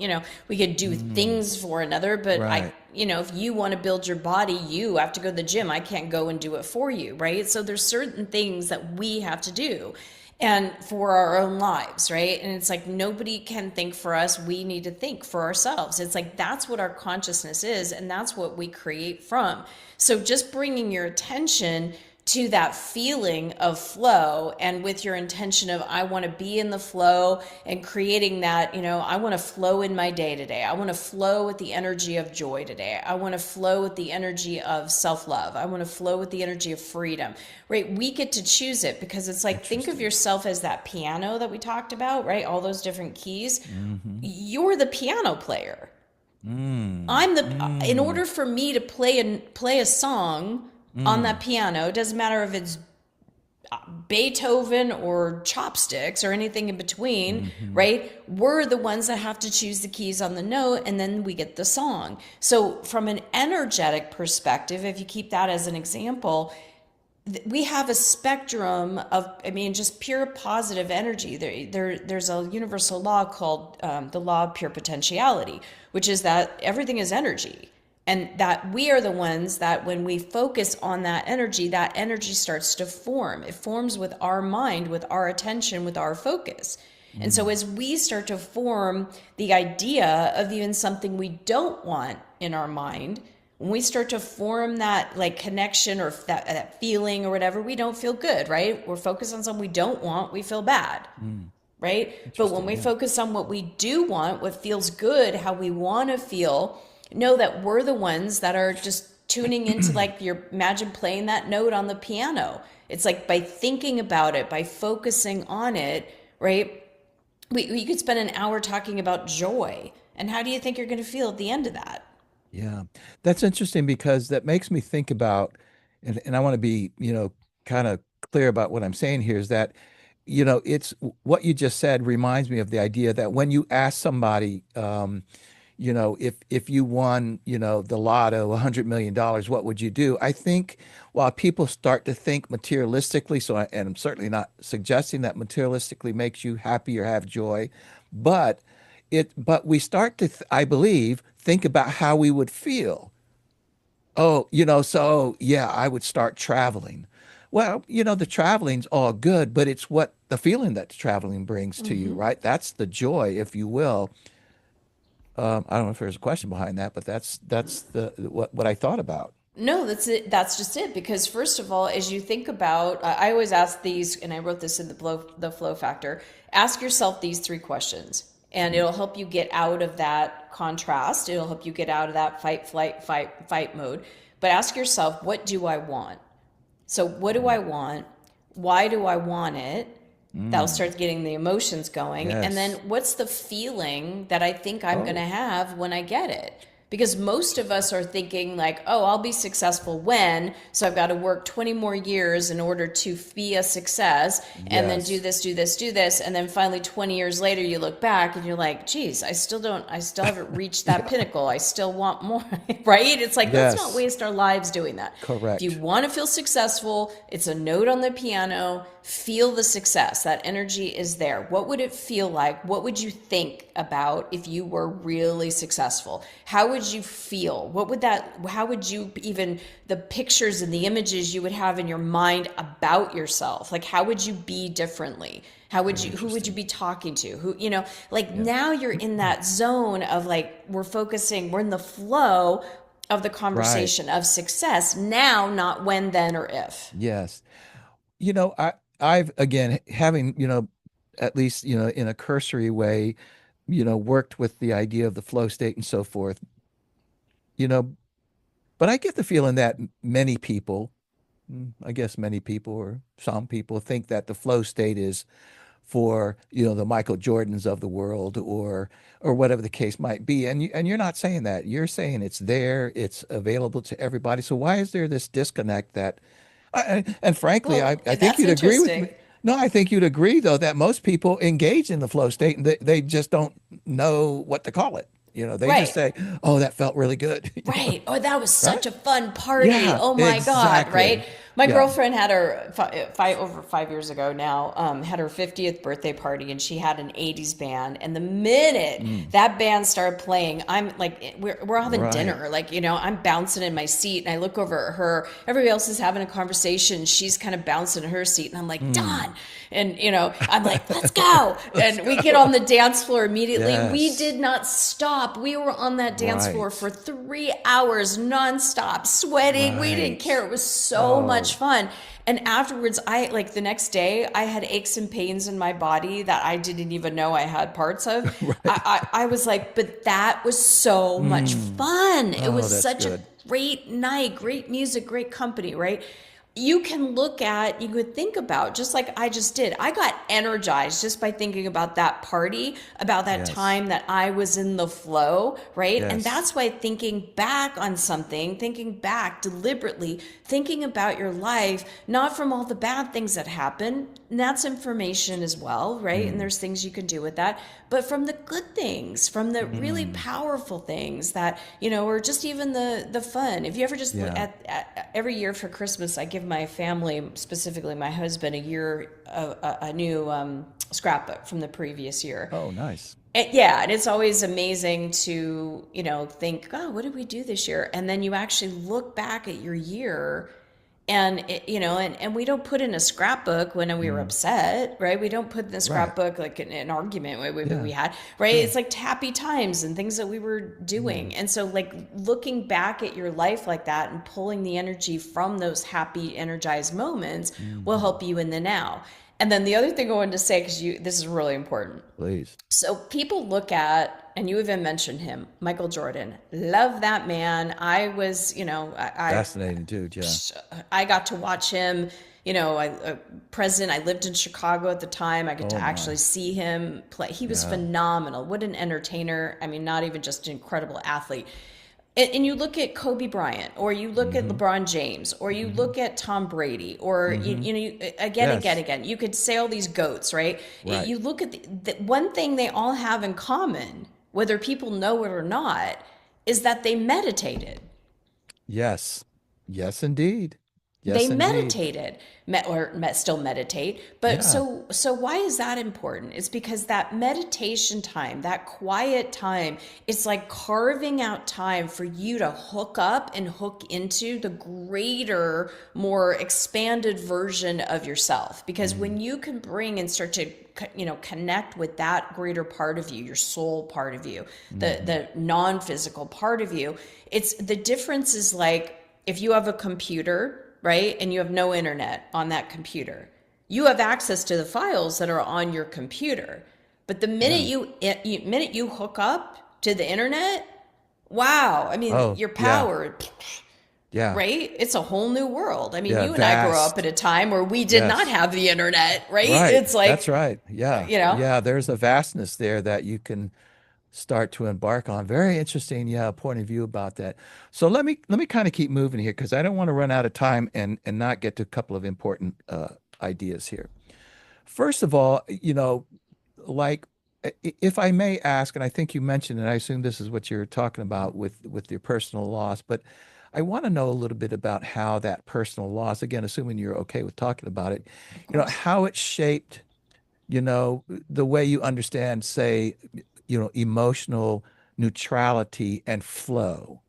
Speaker 2: we could do things for another, but
Speaker 1: Right.
Speaker 2: if you want to build your body, you have to go to the gym. I can't go and do it for you, right? So there's certain things that we have to do, and for our own lives, right? And it's like nobody can think for us. We need to think for ourselves. It's like that's what our consciousness is, and that's what we create from. So just bringing your attention to that feeling of flow, and with your intention of I want to be in the flow, and creating that, I want to flow in my day today. I want to flow with the energy of joy today. I want to flow with the energy of self-love. I want to flow with the energy of freedom, right? We get to choose it, because it's like, think of yourself as that piano that we talked about, right? All those different keys. You're the piano player. In order for me to play a song on that piano, it doesn't matter if it's Beethoven or chopsticks or anything in between, right? We're the ones that have to choose the keys on the note, and then we get the song. So from an energetic perspective, if you keep that as an example, we have a spectrum of, just pure positive energy. There's a universal law called the law of pure potentiality, which is that everything is energy. And that we are the ones that when we focus on that energy starts to form. It forms with our mind, with our attention, with our focus. And so as we start to form the idea of even something we don't want in our mind, when we start to form that like connection or that feeling or whatever, we don't feel good, right? We're focused on something we don't want, we feel bad. Right? But when we focus on what we do want, what feels good, how we want to feel, know that we're the ones that are just tuning into, like, your imagine playing that note on the piano. It's like by thinking about it, by focusing on it, right? We could spend an hour talking about joy. And how do you think you're going to feel at the end of that?
Speaker 1: Yeah, that's interesting, because that makes me think about, and I want to be, kind of clear about what I'm saying here, is that, it's what you just said reminds me of the idea that when you ask somebody, if you won, the lotto, $100 million, what would you do? I think while people start to think materialistically, and I'm certainly not suggesting that materialistically makes you happy or have joy, but but we start to, I believe, think about how we would feel. Oh, so yeah, I would start traveling. Well, the traveling's all good, but it's what the feeling that traveling brings to you, right? That's the joy, if you will. I don't know if there's a question behind that, but that's the what I thought about.
Speaker 2: No, that's it. That's just it. Because first of all, as you think about, I always ask these, and I wrote this in the flow factor. Ask yourself these three questions: and it'll help you get out of that contrast. It'll help you get out of that fight, flight, fight mode. But ask yourself, what do I want? So what do I want? Why do I want it? That'll start getting the emotions going.
Speaker 1: Yes.
Speaker 2: And then what's the feeling that I think I'm going to have when I get it? Because most of us are thinking like, oh, I'll be successful when, so I've got to work 20 more years in order to be a success, and then do this, do this, do this. And then finally 20 years later, you look back and you're like, geez, I still haven't reached that pinnacle. I still want more, right? It's like, let's not waste our lives doing that.
Speaker 1: Correct.
Speaker 2: If you want to feel successful, it's a note on the piano, feel the success. That energy is there. What would it feel like? What would you think about if you were really successful? How would you feel? How would you even, the pictures and the images you would have in your mind about yourself? Like, how would you be differently? Who would you be talking to? Now you're in that zone of like, we're in the flow of the conversation of success now, not when, then, or if.
Speaker 1: Yes. I've, again, having, at least, in a cursory way, worked with the idea of the flow state and so forth, but I get the feeling that many people, I guess many people or some people think that the flow state is for, the Michael Jordans of the world or whatever the case might be. And you're not saying that. You're saying it's there, it's available to everybody. So why is there this disconnect that, and frankly, I think you'd agree with me. No, I think you'd agree, though, that most people engage in the flow state and they just don't know what to call it. They just say, oh, that felt really good.
Speaker 2: Right. Oh, that was such a fun party.
Speaker 1: Yeah,
Speaker 2: oh my God.
Speaker 1: exactly.
Speaker 2: Right. My girlfriend had her over 5 years ago now, had her 50th birthday party, and she had an 80s band. And the minute that band started playing, I'm like, we're having dinner. Like, I'm bouncing in my seat, and I look over at her. Everybody else is having a conversation. She's kind of bouncing in her seat, and I'm like, done. And, I'm like, let's go. And we get on the dance floor immediately.
Speaker 1: Yes.
Speaker 2: We did not stop. We were on that dance floor for 3 hours nonstop, sweating. We didn't care. It was so much fun. And afterwards, the next day, I had aches and pains in my body that I didn't even know I had parts of. I was like, but that was so much fun. It was such a great night, great music, great company, right? You could think about, just like I just did. I got energized just by thinking about that party, about that time that I was in the flow, right?
Speaker 1: Yes.
Speaker 2: And that's why thinking back on something, thinking back deliberately, thinking about your life, not from all the bad things that happen, and that's information as well, right? And there's things you can do with that, but from the good things, from the really powerful things that, or just even the fun. If you ever just look at every year for Christmas, I give my family, specifically my husband, a new scrapbook from the previous year.
Speaker 1: Oh, nice.
Speaker 2: And it's always amazing to, think, oh, what did we do this year? And then you actually look back at your year, and and we don't put in a scrapbook when we were upset, right? We don't put in the scrapbook like an argument we had, right? It's like happy times and things that we were doing. And so like looking back at your life like that and pulling the energy from those happy, energized moments will help you in the now. And then the other thing I wanted to say, because this is really important.
Speaker 1: Please.
Speaker 2: So people look at, and you even mentioned him, Michael Jordan. Love that man. I was,
Speaker 1: Fascinating dude, yeah.
Speaker 2: I got to watch him, present. I lived in Chicago at the time. I got to actually see him play. He was phenomenal. What an entertainer. I mean, not even just an incredible athlete. And you look at Kobe Bryant, or you look at LeBron James, or you look at Tom Brady, or again. You could say all these GOATs, right? You look at the one thing they all have in common, whether people know it or not, is that they meditated.
Speaker 1: Yes. Yes, indeed. Yes,
Speaker 2: they
Speaker 1: indeed.
Speaker 2: Meditated, still meditate. But so why is that important? It's because that meditation time, that quiet time, it's like carving out time for you to hook up and hook into the greater, more expanded version of yourself. Because when you can bring and start to connect with that greater part of you, your soul part of you, the non-physical part of you, it's the difference is like if you have a computer, right? And you have no internet on that computer. You have access to the files that are on your computer, But the minute
Speaker 1: Yeah.
Speaker 2: you hook up to the internet, wow, I mean,
Speaker 1: Oh,
Speaker 2: your
Speaker 1: yeah.
Speaker 2: power,
Speaker 1: Yeah.
Speaker 2: right? It's a whole new world. I mean,
Speaker 1: Yeah.
Speaker 2: you and I grew up at
Speaker 1: Vast.
Speaker 2: a time where we did not
Speaker 1: Yes.
Speaker 2: have the internet, right?
Speaker 1: Right.
Speaker 2: It's
Speaker 1: That's
Speaker 2: like,
Speaker 1: right. Yeah.
Speaker 2: you know,
Speaker 1: Yeah. There's a vastness there that you can start to embark on. Very interesting, yeah, point of view about that. So let me kind of keep moving here because I don't want to run out of time and not get to a couple of important ideas here. First of all, like if I may ask, and I think you mentioned, and I assume this is what you're talking about with your personal loss, but I want to know a little bit about how that personal loss, again, assuming you're okay with talking about it,
Speaker 2: of course.
Speaker 1: how it shaped the way you understand, say, emotional neutrality and flow.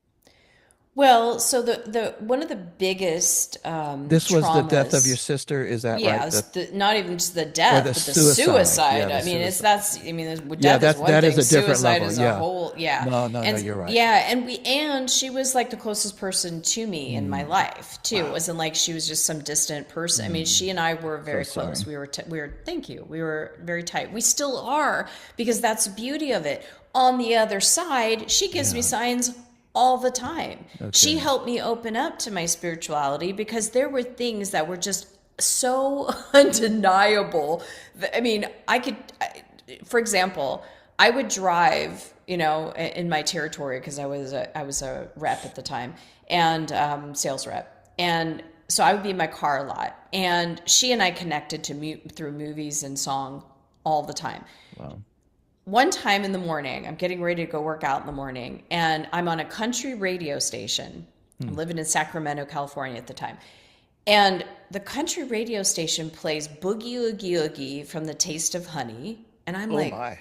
Speaker 2: Well, so the one of the biggest
Speaker 1: This was the death of your
Speaker 2: traumas.
Speaker 1: sister, is that right?
Speaker 2: Yeah, not even just the
Speaker 1: Or
Speaker 2: death,
Speaker 1: the
Speaker 2: but the
Speaker 1: suicide. Yeah,
Speaker 2: suicide.
Speaker 1: the
Speaker 2: I mean,
Speaker 1: suicide. Yeah,
Speaker 2: death is one
Speaker 1: that is
Speaker 2: thing.
Speaker 1: a different
Speaker 2: Suicide
Speaker 1: level.
Speaker 2: is a
Speaker 1: Yeah.
Speaker 2: whole, yeah.
Speaker 1: No, no, no,
Speaker 2: And
Speaker 1: you're right.
Speaker 2: yeah, and she was like the closest person to me in my
Speaker 1: Mm,
Speaker 2: life too. It
Speaker 1: wow.
Speaker 2: wasn't like she was just some distant person. I mean,
Speaker 1: Mm,
Speaker 2: she and I were
Speaker 1: so
Speaker 2: very close.
Speaker 1: sorry.
Speaker 2: We were thank you. We were very tight. We still are because that's the beauty of it. On the other side, she gives me
Speaker 1: Yeah.
Speaker 2: signs all the time. She
Speaker 1: Okay.
Speaker 2: helped me open up to my spirituality because there were things that were just so undeniable. I mean, for example, I would drive, in my territory because I was a rep at the time and sales rep, and so I would be in my car a lot. And she and I connected through movies and song all the time.
Speaker 1: Wow.
Speaker 2: One time in the morning, I'm getting ready to go work out in the morning, and I'm on a country radio station.
Speaker 1: Hmm.
Speaker 2: I'm living in Sacramento, California at the time. And the country radio station plays Boogie Oogie Oogie from The Taste of Honey. And I'm
Speaker 1: Oh
Speaker 2: like,
Speaker 1: my.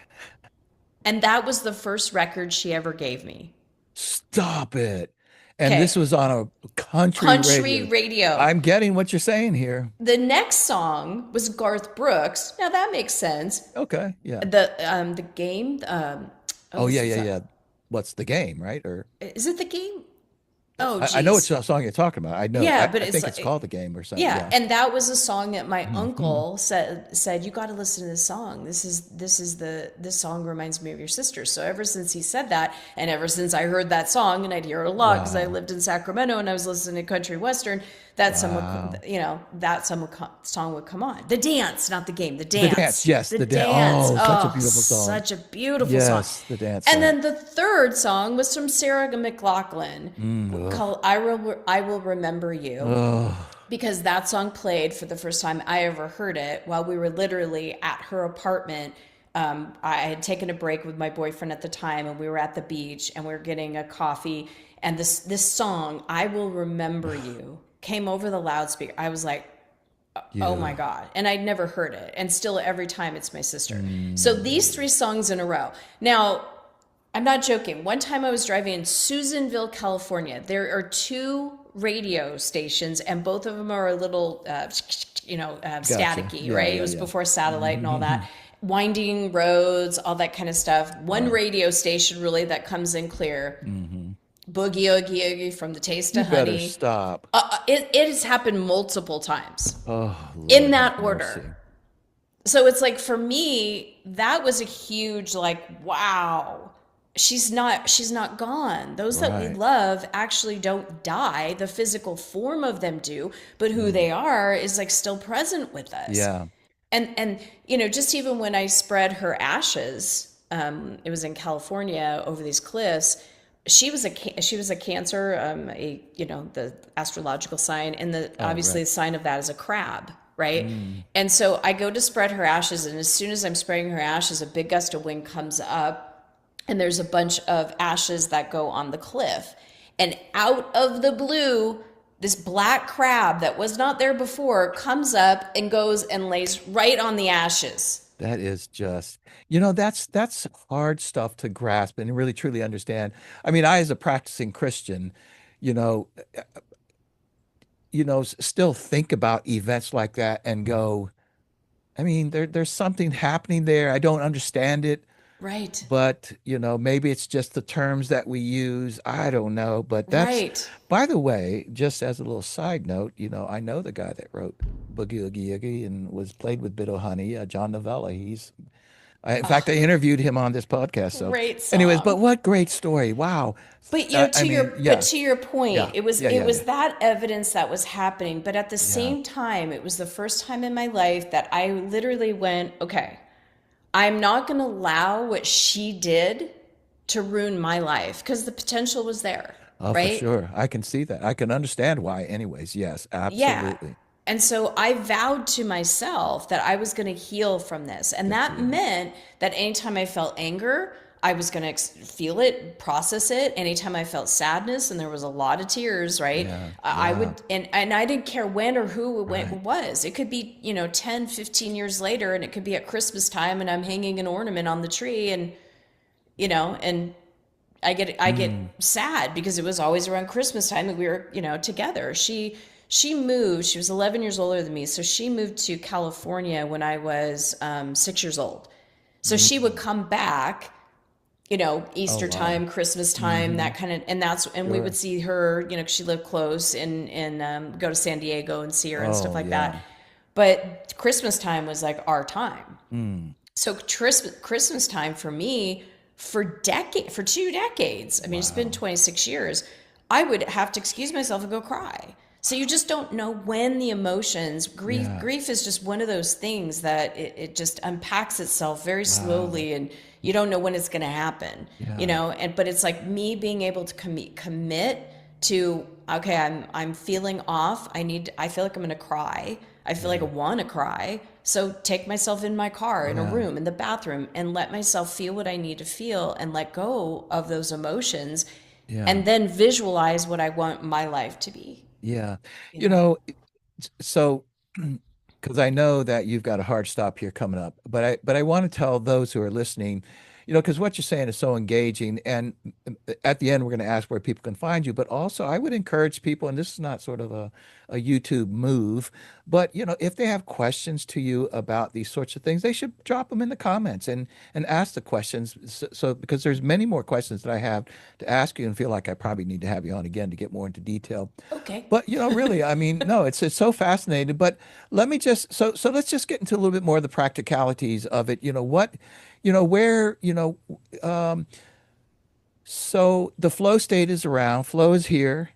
Speaker 2: and that was the first record she ever gave me.
Speaker 1: Stop it. And this
Speaker 2: Okay,
Speaker 1: was on a country
Speaker 2: country
Speaker 1: radio.
Speaker 2: radio.
Speaker 1: I'm getting what you're saying here.
Speaker 2: The next song was Garth Brooks. Now that makes sense.
Speaker 1: Okay. Yeah.
Speaker 2: The game. Oh,
Speaker 1: Oh,
Speaker 2: what's
Speaker 1: yeah,
Speaker 2: the
Speaker 1: yeah,
Speaker 2: song?
Speaker 1: yeah. What's the game, right? Or
Speaker 2: Is it the game? Oh,
Speaker 1: I know what
Speaker 2: geez.
Speaker 1: song you're talking about. I know.
Speaker 2: Yeah, but
Speaker 1: I
Speaker 2: it's
Speaker 1: think it's
Speaker 2: like,
Speaker 1: called the game or something.
Speaker 2: yeah,
Speaker 1: Yeah.
Speaker 2: and that was a song that my
Speaker 1: Hmm.
Speaker 2: uncle said you got to listen to this song. This song reminds me of your sister. So ever since he said that, and ever since I heard that song, and I'd hear it a lot because I
Speaker 1: Wow.
Speaker 2: lived in Sacramento and I was listening to country western,
Speaker 1: Wow.
Speaker 2: song would come on. The dance, not the game. The
Speaker 1: The dance.
Speaker 2: dance.
Speaker 1: Yes,
Speaker 2: The
Speaker 1: the dance.
Speaker 2: dance.
Speaker 1: Oh, such a
Speaker 2: Oh,
Speaker 1: beautiful song.
Speaker 2: such a beautiful song.
Speaker 1: Yes, the dance
Speaker 2: And
Speaker 1: song.
Speaker 2: then the third song was from Sarah McLachlan
Speaker 1: Ugh.
Speaker 2: called I Will Remember You,
Speaker 1: Oh,
Speaker 2: because that song played for the first time I ever heard it while we were literally at her apartment. I had taken a break with my boyfriend at the time, and we were at the beach, and we were getting a coffee. And this song, "I Will Remember You," came over the loudspeaker. I was like, "Oh my
Speaker 1: yeah.
Speaker 2: god!" And I'd never heard it, and still every time it's my sister. So these
Speaker 1: Mm.
Speaker 2: three songs in a row. Now, I'm not joking. One time I was driving in Susanville, California. There are two radio stations, and both of them are a little,
Speaker 1: Gotcha.
Speaker 2: staticky,
Speaker 1: Yeah,
Speaker 2: right? It
Speaker 1: yeah,
Speaker 2: was
Speaker 1: yeah.
Speaker 2: before satellite and all
Speaker 1: Hmm.
Speaker 2: that. Winding roads, all that kind of stuff. One
Speaker 1: Wow.
Speaker 2: radio station really that comes in clear.
Speaker 1: Hmm.
Speaker 2: Boogie Oogie Oogie from The Taste
Speaker 1: You
Speaker 2: of
Speaker 1: better
Speaker 2: Honey.
Speaker 1: stop.
Speaker 2: It has happened multiple times
Speaker 1: Oh,
Speaker 2: in
Speaker 1: Lord have
Speaker 2: that order.
Speaker 1: mercy.
Speaker 2: So it's like for me, that was a huge like, wow. She's not gone. Those that we
Speaker 1: Right.
Speaker 2: love actually don't die. The physical form of them do, but who
Speaker 1: Mm.
Speaker 2: they are is like still present with us.
Speaker 1: Yeah.
Speaker 2: And just even when I spread her ashes, it was in California over these cliffs. She was a Cancer, the astrological sign, and the
Speaker 1: Oh,
Speaker 2: obviously
Speaker 1: right.
Speaker 2: the sign of that is a crab, right?
Speaker 1: Mm.
Speaker 2: And so I go to spread her ashes, and as soon as I'm spreading her ashes, a big gust of wind comes up, and there's a bunch of ashes that go on the cliff, and out of the blue, this black crab that was not there before comes up and goes and lays right on the ashes.
Speaker 1: That is just, that's hard stuff to grasp and really truly understand. I mean, I, as a practicing Christian, you know, still think about events like that and go, I mean, there's something happening there. I don't understand it.
Speaker 2: Right.
Speaker 1: But maybe it's just the terms that we use. I don't know, but that's,
Speaker 2: Right.
Speaker 1: by the way, just as a little side note, I know the guy that wrote Boogie Oogie Oogie and was played with Bit Honey, John Novella. He's In fact, I interviewed him on this podcast. So,
Speaker 2: Great
Speaker 1: anyways, but
Speaker 2: song.
Speaker 1: what great story! Wow.
Speaker 2: But
Speaker 1: I mean,
Speaker 2: to your point,
Speaker 1: yeah,
Speaker 2: it was that evidence that was happening, but at the
Speaker 1: yeah.
Speaker 2: same time, it was the first time in my life that I literally went, okay, I'm not going to allow what she did to ruin my life because the potential was there,
Speaker 1: Oh, for
Speaker 2: right?
Speaker 1: sure. I can see that. I can understand why. Anyways, yes,
Speaker 2: Yeah.
Speaker 1: absolutely.
Speaker 2: And so I vowed to myself that I was going to heal from this. And
Speaker 1: Good for
Speaker 2: that
Speaker 1: you.
Speaker 2: meant that anytime I felt anger, I was going to feel it, process it. Anytime I felt sadness, and there was a lot of tears, right?
Speaker 1: Yeah,
Speaker 2: I
Speaker 1: yeah.
Speaker 2: would, and I didn't care when or who it
Speaker 1: Right.
Speaker 2: was. It could be, 10, 15 years later, and it could be at Christmas time, and I'm hanging an ornament on the tree, and I get
Speaker 1: Mm.
Speaker 2: sad because it was always around Christmas time that we were, together. She moved. She was 11 years older than me, so she moved to California when I was 6 years old. So she would
Speaker 1: Mm.
Speaker 2: come back,
Speaker 1: Oh,
Speaker 2: Easter
Speaker 1: wow.
Speaker 2: time, Christmas time,
Speaker 1: Mm-hmm.
Speaker 2: that kind of, and we would
Speaker 1: Sure.
Speaker 2: see her, 'cause she lived close, and go to San Diego and see her and stuff
Speaker 1: Oh,
Speaker 2: like that.
Speaker 1: yeah.
Speaker 2: But Christmas time was like our time.
Speaker 1: Mm.
Speaker 2: So Christmas time for me, for 2 decades, I mean, it's been
Speaker 1: Wow.
Speaker 2: 26 years, I would have to excuse myself and go cry. So you just don't know when the emotions,
Speaker 1: Yeah.
Speaker 2: grief is just one of those things that it just unpacks itself very
Speaker 1: Wow.
Speaker 2: slowly, and you don't know when it's going to happen,
Speaker 1: Yeah.
Speaker 2: but it's like me being able to commit to, okay, I'm feeling off. I feel like I'm going to cry. I feel like I
Speaker 1: Yeah.
Speaker 2: want to cry. So take myself in my car, in a
Speaker 1: Yeah.
Speaker 2: room, in the bathroom, and let myself feel what I need to feel and let go of those emotions,
Speaker 1: Yeah.
Speaker 2: and then visualize what I want my life to be,
Speaker 1: Yeah.
Speaker 2: you
Speaker 1: You
Speaker 2: know?
Speaker 1: know, so because I know that you've got a hard stop here coming up, but I want to tell those who are listening, because what you're saying is so engaging. And at the end, we're going to ask where people can find you. But also, I would encourage people, and this is not sort of a YouTube move, but if they have questions to you about these sorts of things, they should drop them in the comments and ask the questions. So because there's many more questions that I have to ask you, and feel like I probably need to have you on again to get more into detail.
Speaker 2: Okay.
Speaker 1: But really, I mean, no, it's so fascinating. But let me just so let's just get into a little bit more of the practicalities of it. What, where, so the flow state is around, flow is here,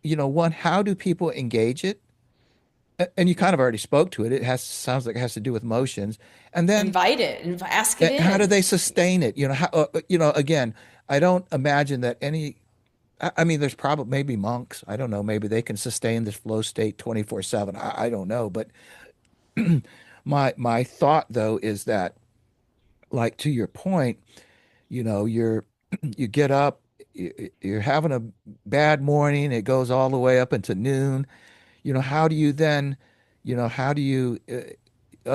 Speaker 1: one, how do people engage it? And you kind of already spoke to it. It sounds like it has to do with motions. And then
Speaker 2: Invite it and ask it
Speaker 1: how do
Speaker 2: in.
Speaker 1: they sustain it? Again, I don't imagine that I mean, there's probably maybe monks. I don't know. Maybe they can sustain this flow state 24/7. I don't know. But my thought though is that, like to your point, you're you get up, you're having a bad morning. It goes all the way up into noon. How do you then, how do you?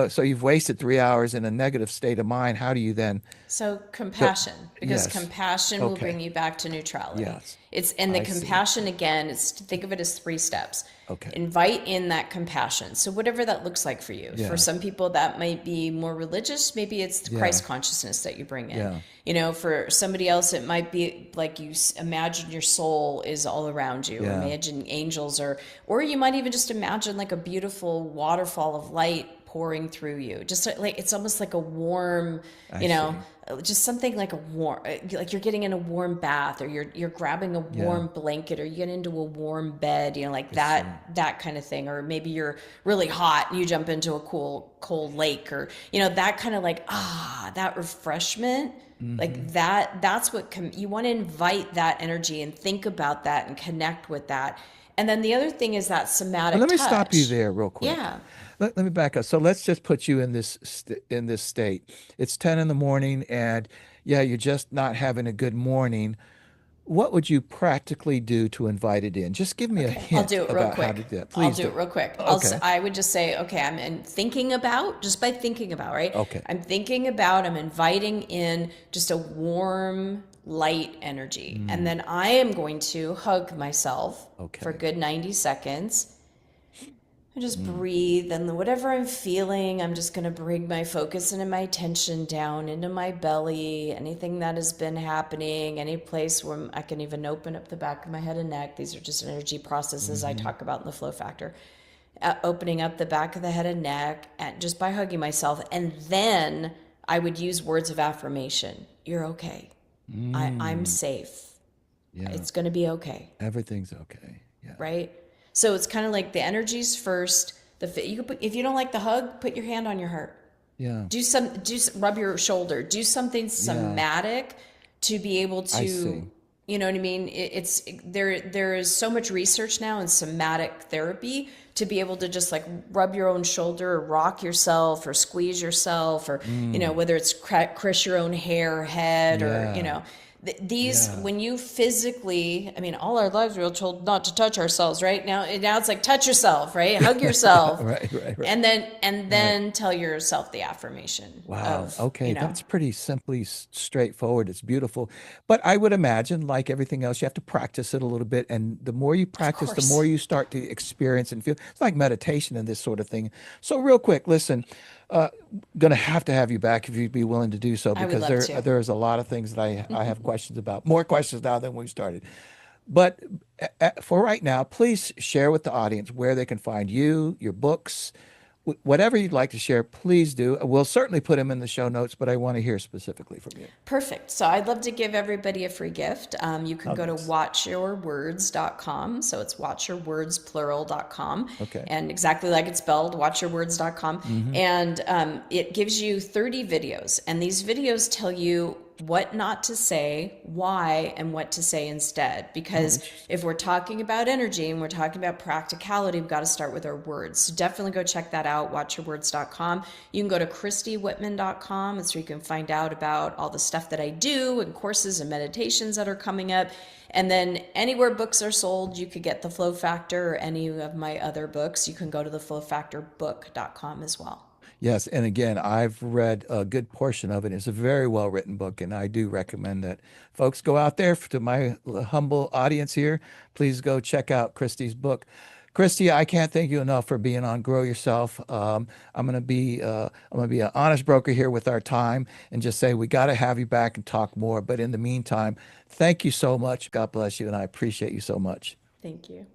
Speaker 1: So you've wasted 3 hours in a negative state of mind. How do you then?
Speaker 2: So
Speaker 1: So
Speaker 2: compassion, because
Speaker 1: yes,
Speaker 2: compassion will bring
Speaker 1: okay,
Speaker 2: you back to neutrality.
Speaker 1: yes,
Speaker 2: And the
Speaker 1: I see.
Speaker 2: compassion, again, it's, think of it as 3 steps.
Speaker 1: Okay,
Speaker 2: Invite in that compassion. So whatever that looks like for you. For
Speaker 1: yeah,
Speaker 2: some people that might be more religious, maybe it's the
Speaker 1: yeah,
Speaker 2: Christ consciousness that you bring in.
Speaker 1: yeah,
Speaker 2: For somebody else it might be like you imagine your soul is all around you, or
Speaker 1: yeah.
Speaker 2: imagine angels, or you might even just imagine like a beautiful waterfall of light pouring through you, just like it's almost like a warm,
Speaker 1: I
Speaker 2: you know
Speaker 1: see.
Speaker 2: just something like a warm, like you're getting in a warm bath, or you're grabbing a
Speaker 1: Yeah,
Speaker 2: warm blanket, or you get into a warm bed, like
Speaker 1: I see.
Speaker 2: that kind of thing. Or maybe you're really hot and you jump into a cold lake, or that kind of like, that refreshment,
Speaker 1: Hmm.
Speaker 2: like that's what you want to invite that energy and think about that and connect with that. And then the other thing is that
Speaker 1: But
Speaker 2: somatic
Speaker 1: let me stop you
Speaker 2: touch.
Speaker 1: there real quick.
Speaker 2: Yeah.
Speaker 1: Let me back up. So let's just put you in in this state. It's 10 in the morning, and yeah, you're just not having a good morning. What would you practically do to invite it in? Just give me a
Speaker 2: Okay, I'll
Speaker 1: hint
Speaker 2: do it real
Speaker 1: about how to
Speaker 2: quick.
Speaker 1: do that.
Speaker 2: I'll
Speaker 1: Please
Speaker 2: do
Speaker 1: do.
Speaker 2: it real quick.
Speaker 1: Okay.
Speaker 2: I would just say, okay, I'm thinking about, just by thinking about, right?
Speaker 1: Okay.
Speaker 2: I'm inviting in just a warm, light energy. And
Speaker 1: Mm,
Speaker 2: then I am going to hug myself for a
Speaker 1: okay.
Speaker 2: good 90 seconds. I just
Speaker 1: Mm,
Speaker 2: breathe, and whatever I'm feeling, I'm just going to bring my focus and my attention down into my belly. Anything that has been happening, any place where I can even open up the back of my head and neck. These are just energy processes I
Speaker 1: hmm.
Speaker 2: talk about in the flow factor. opening up the back of the head and neck, and just by hugging myself. And then I would use words of affirmation. You're okay. I'm
Speaker 1: Mm,
Speaker 2: safe.
Speaker 1: yeah.
Speaker 2: It's going to be okay.
Speaker 1: Everything's okay. Yeah.
Speaker 2: Right? So it's kind of like the energies first. You could put, if you don't like the hug, put your hand on your heart.
Speaker 1: Yeah.
Speaker 2: Rub your shoulder. Do something
Speaker 1: Yeah.
Speaker 2: somatic to be able
Speaker 1: I
Speaker 2: to,
Speaker 1: see.
Speaker 2: you know what I mean? There is so much research now in somatic therapy to be able to just like rub your own shoulder or rock yourself or squeeze yourself or,
Speaker 1: Mm,
Speaker 2: whether it's crush your own hair, head, or,
Speaker 1: yeah.
Speaker 2: these,
Speaker 1: Yeah.
Speaker 2: when you physically, I mean, all our lives we were told not to touch ourselves, right? Now it's like touch yourself, right? Hug yourself,
Speaker 1: Right, right, right. Right.
Speaker 2: and then tell yourself the affirmation
Speaker 1: Wow.
Speaker 2: of,
Speaker 1: Okay. That's pretty simply straightforward. It's beautiful. But I would imagine, like everything else, you have to practice it a little bit. And the more you
Speaker 2: of
Speaker 1: practice, the more
Speaker 2: course.
Speaker 1: you start to experience and feel. It's like meditation and this sort of thing. So, real quick, listen, uh, gonna have to have you back if you'd be willing to do so,
Speaker 2: I would
Speaker 1: because
Speaker 2: love to.
Speaker 1: there's a lot of things that I have questions about. More questions now than we started. But for right now, please share with the audience where they can find you, your books, whatever you'd like to share, please do. We'll certainly put them in the show notes, but I want to hear specifically from you.
Speaker 2: Perfect. So I'd love to give everybody a free gift. You can
Speaker 1: Oh,
Speaker 2: go to
Speaker 1: nice.
Speaker 2: watchyourwords.com. So it's watchyourwordsplural.com.
Speaker 1: Okay.
Speaker 2: And exactly like it's spelled, watchyourwords.com.
Speaker 1: Mm-hmm.
Speaker 2: And it gives you 30 videos. And these videos tell you what not to say, why, and what to say instead.
Speaker 1: Oh,
Speaker 2: Because
Speaker 1: interesting.
Speaker 2: if we're talking about energy and we're talking about practicality, we've got to start with our words. So definitely go check that out, watchyourwords.com. You can go to christywhitman.com. It's where you can find out about all the stuff that I do and courses and meditations that are coming up. And then anywhere books are sold, you could get the Flow Factor or any of my other books. You can go to the flowfactorbook.com as well.
Speaker 1: Yes, and again, I've read a good portion of it. It's a very well written book, and I do recommend that folks go out there to my humble audience here. Please go check out Christy's book. Christy, I can't thank you enough for being on Grow Yourself. I'm gonna be an honest broker here with our time and just say we got to have you back and talk more. But in the meantime, thank you so much. God bless you, and I appreciate you so much.
Speaker 2: Thank you.